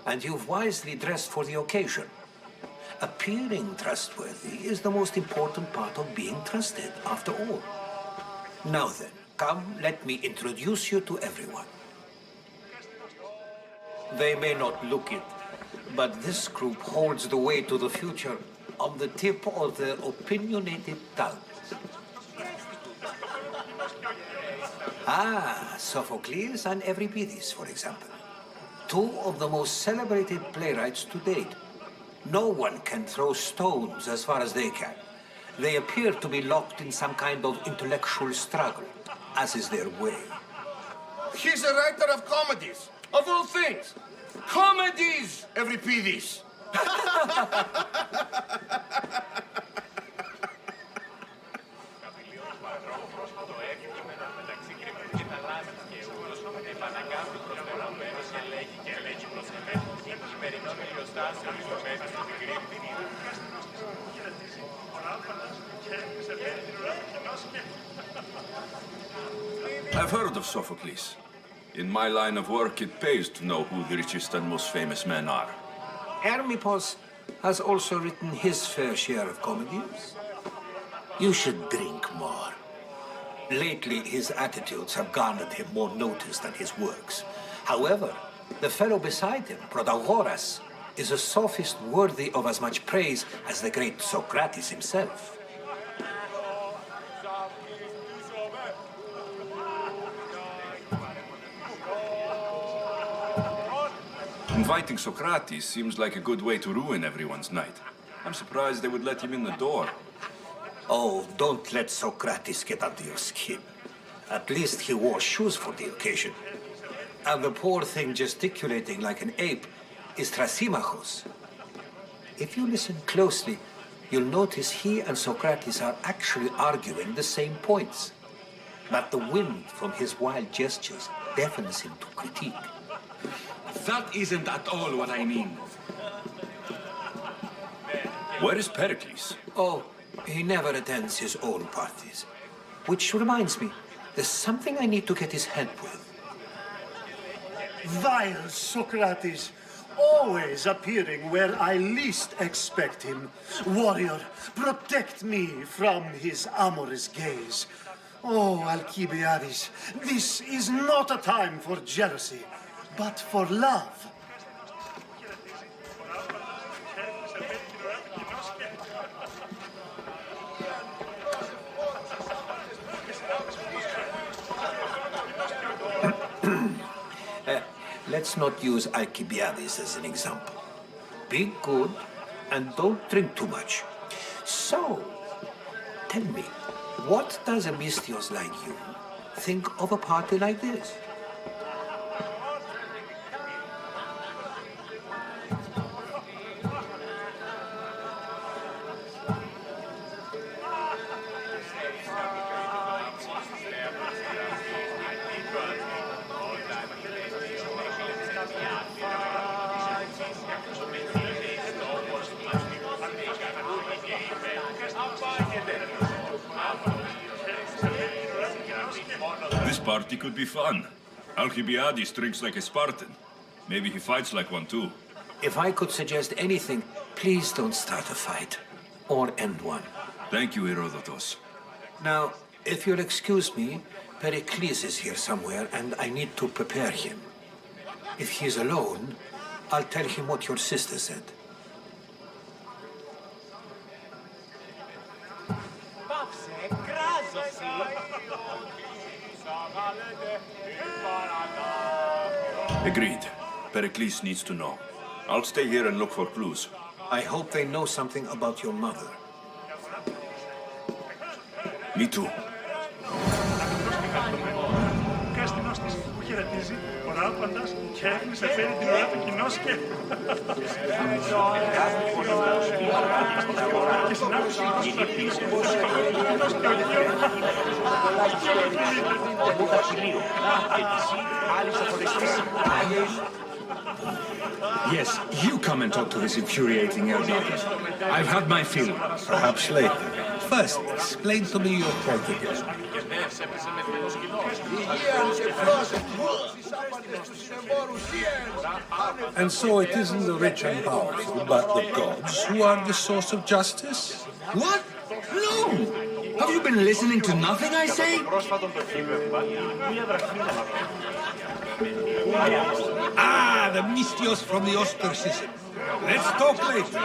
And you've wisely dressed for the occasion. Appearing trustworthy is the most important part of being trusted, after all. Now then, come, let me introduce you to everyone. They may not look it, but this group holds the way to the future on the tip of their opinionated tongues. Ah, Sophocles and Euripides, for example. Two of the most celebrated playwrights to date. No one can throw stones as far as they can. They appear to be locked in some kind of intellectual struggle, as is their way. He's a writer of comedies, of all things. Comedies, Euripides. I've heard of Sophocles. In my line of work, it pays to know who the richest and most famous men are. Hermippos has also written his fair share of comedies. You should drink more. Lately, his attitudes have garnered him more notice than his works. However, the fellow beside him, Protagoras, is a sophist worthy of as much praise as the great Socrates himself. Inviting Socrates seems like a good way to ruin everyone's night. I'm surprised they would let him in the door. Oh, don't let Socrates get under your skin. At least he wore shoes for the occasion. And the poor thing gesticulating like an ape is Thrasymachos. If you listen closely, you'll notice he and Socrates are actually arguing the same points. But the wind from his wild gestures deafens him to critique. That isn't at all what I mean. Where is Pericles? Oh, he never attends his own parties. Which reminds me, there's something I need to get his help with. Vile Socrates, always appearing where I least expect him. Warrior, protect me from his amorous gaze. Oh, Alcibiades, this is not a time for jealousy, but for love. Let's not use Alcibiades as an example. Be good and don't drink too much. So, tell me, what does a Mystios like you think of a party like this? This party could be fun. Alcibiades drinks like a Spartan. Maybe he fights like one too. If I could suggest anything, please don't start a fight. Or end one. Thank you, Herodotus. Now, if you'll excuse me, Pericles is here somewhere, and I need to prepare him. If he's alone, I'll tell him what your sister said. Agreed. Pericles needs to know. I'll stay here and look for clues. I hope they know something about your mother. Me too. Yes, you come and talk to this infuriating elderly. I've had my fill. Perhaps later. First, explain to me your tragedy. And so it isn't the rich and powerful, but the gods who are the source of justice? What? No! Have you been listening to nothing I say? Ah, the Mystios from the ostracism. Let's talk later.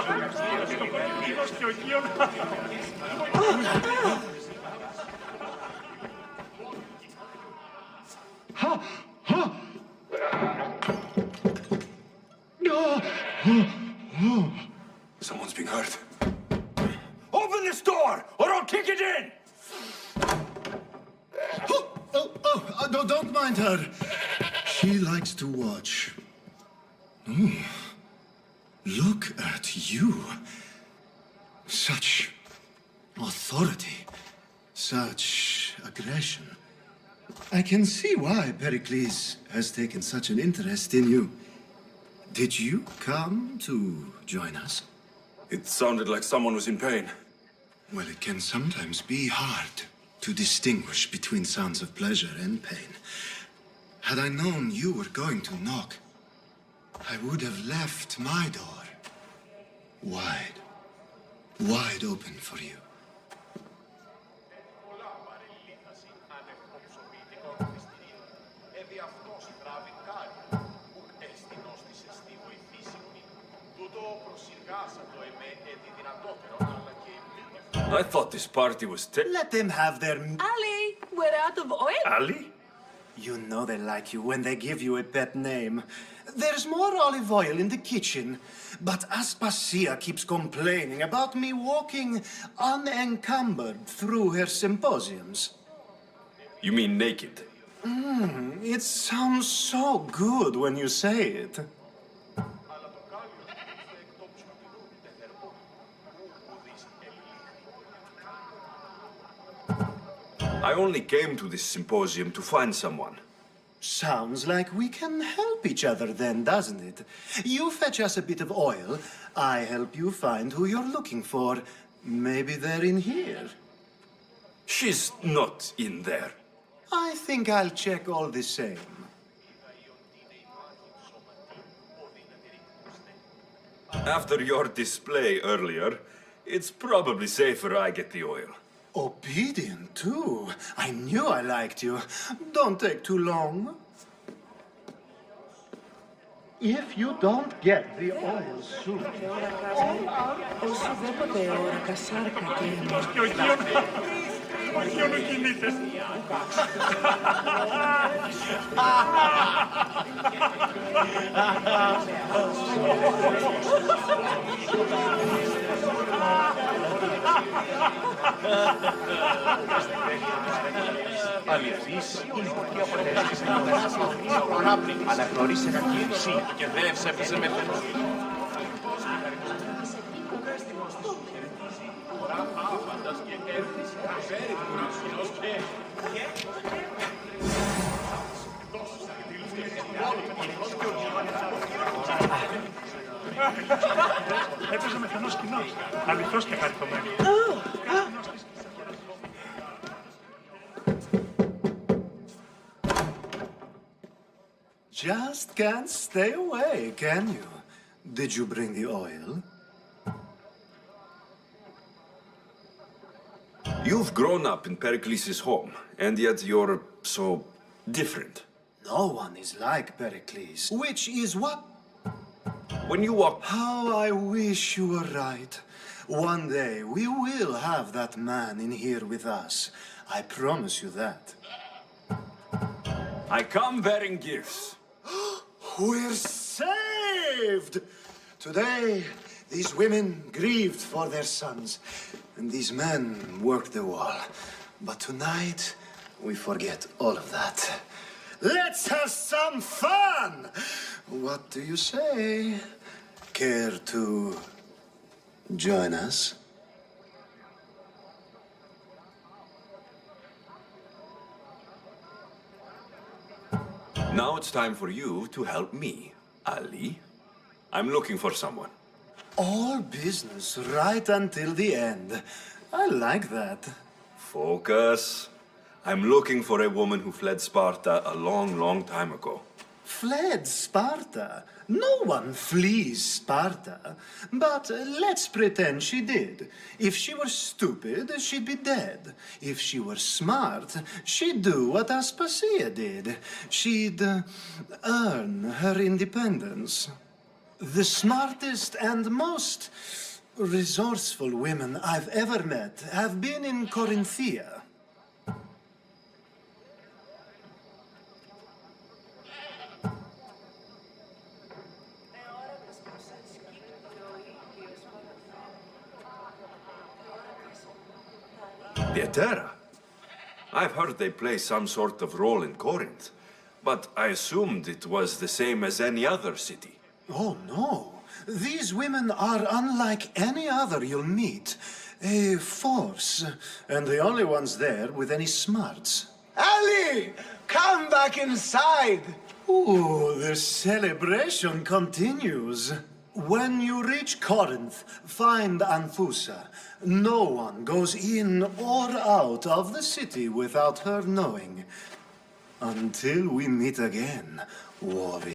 Someone's being hurt. Open this door, or I'll kick it in! Don't mind her. She likes to watch. Oh, look at you. Such authority, such aggression. I can see why Pericles has taken such an interest in you. Did you come to join us? It sounded like someone was in pain. Well, it can sometimes be hard to distinguish between sounds of pleasure and pain. Had I known you were going to knock, I would have left my door wide open for you. I thought this party was Let them have their... Ali, we're out of oil. Ali? You know they like you when they give you a pet name. There's more olive oil in the kitchen, but Aspasia keeps complaining about me walking unencumbered through her symposiums. You mean naked? It sounds so good when you say it. I only came to this symposium to find someone. Sounds like we can help each other then, doesn't it? You fetch us a bit of oil, I help you find who you're looking for. Maybe they're in here. She's not in there. I think I'll check all the same. After your display earlier, it's probably safer I get the oil. Obedient, too. I knew I liked you. Don't take too long. If you don't get the oil soon, Αληθής είναι ότι αποτελεί συνάδελφος αναγνώρισε κακή και δεν ευσέπιζε με φαινό. Έπαιζε με φαινός κοινός, αληθώς και χαριτωμένος. just can't stay away, can you? Did you bring the oil? You've grown up in Pericles' home, and yet you're so different. No one is like Pericles, which is what? When you walk... How I wish you were right. One day we will have that man in here with us. I promise you that. I come bearing gifts. We're saved! Today, these women grieved for their sons, and these men worked the wall. But tonight, we forget all of that. Let's have some fun! What do you say? Care to join us? Now it's time for you to help me, Ali. I'm looking for someone. All business right until the end. I like that. Focus. I'm looking for a woman who fled Sparta a long, long time ago. Fled Sparta? No one flees Sparta. But let's pretend she did. If she were stupid, she'd be dead. If she were smart, she'd do what Aspasia did. She'd earn her independence. The smartest and most resourceful women I've ever met have been in Corinthia. Pietera? I've heard they play some sort of role in Corinth, but I assumed it was the same as any other city. Oh, no. These women are unlike any other you'll meet. A force, and the only ones there with any smarts. Ali! Come back inside! Ooh, the celebration continues. When you reach Corinth, find Anfusa. No one goes in or out of the city without her knowing. Until we meet again, warrior.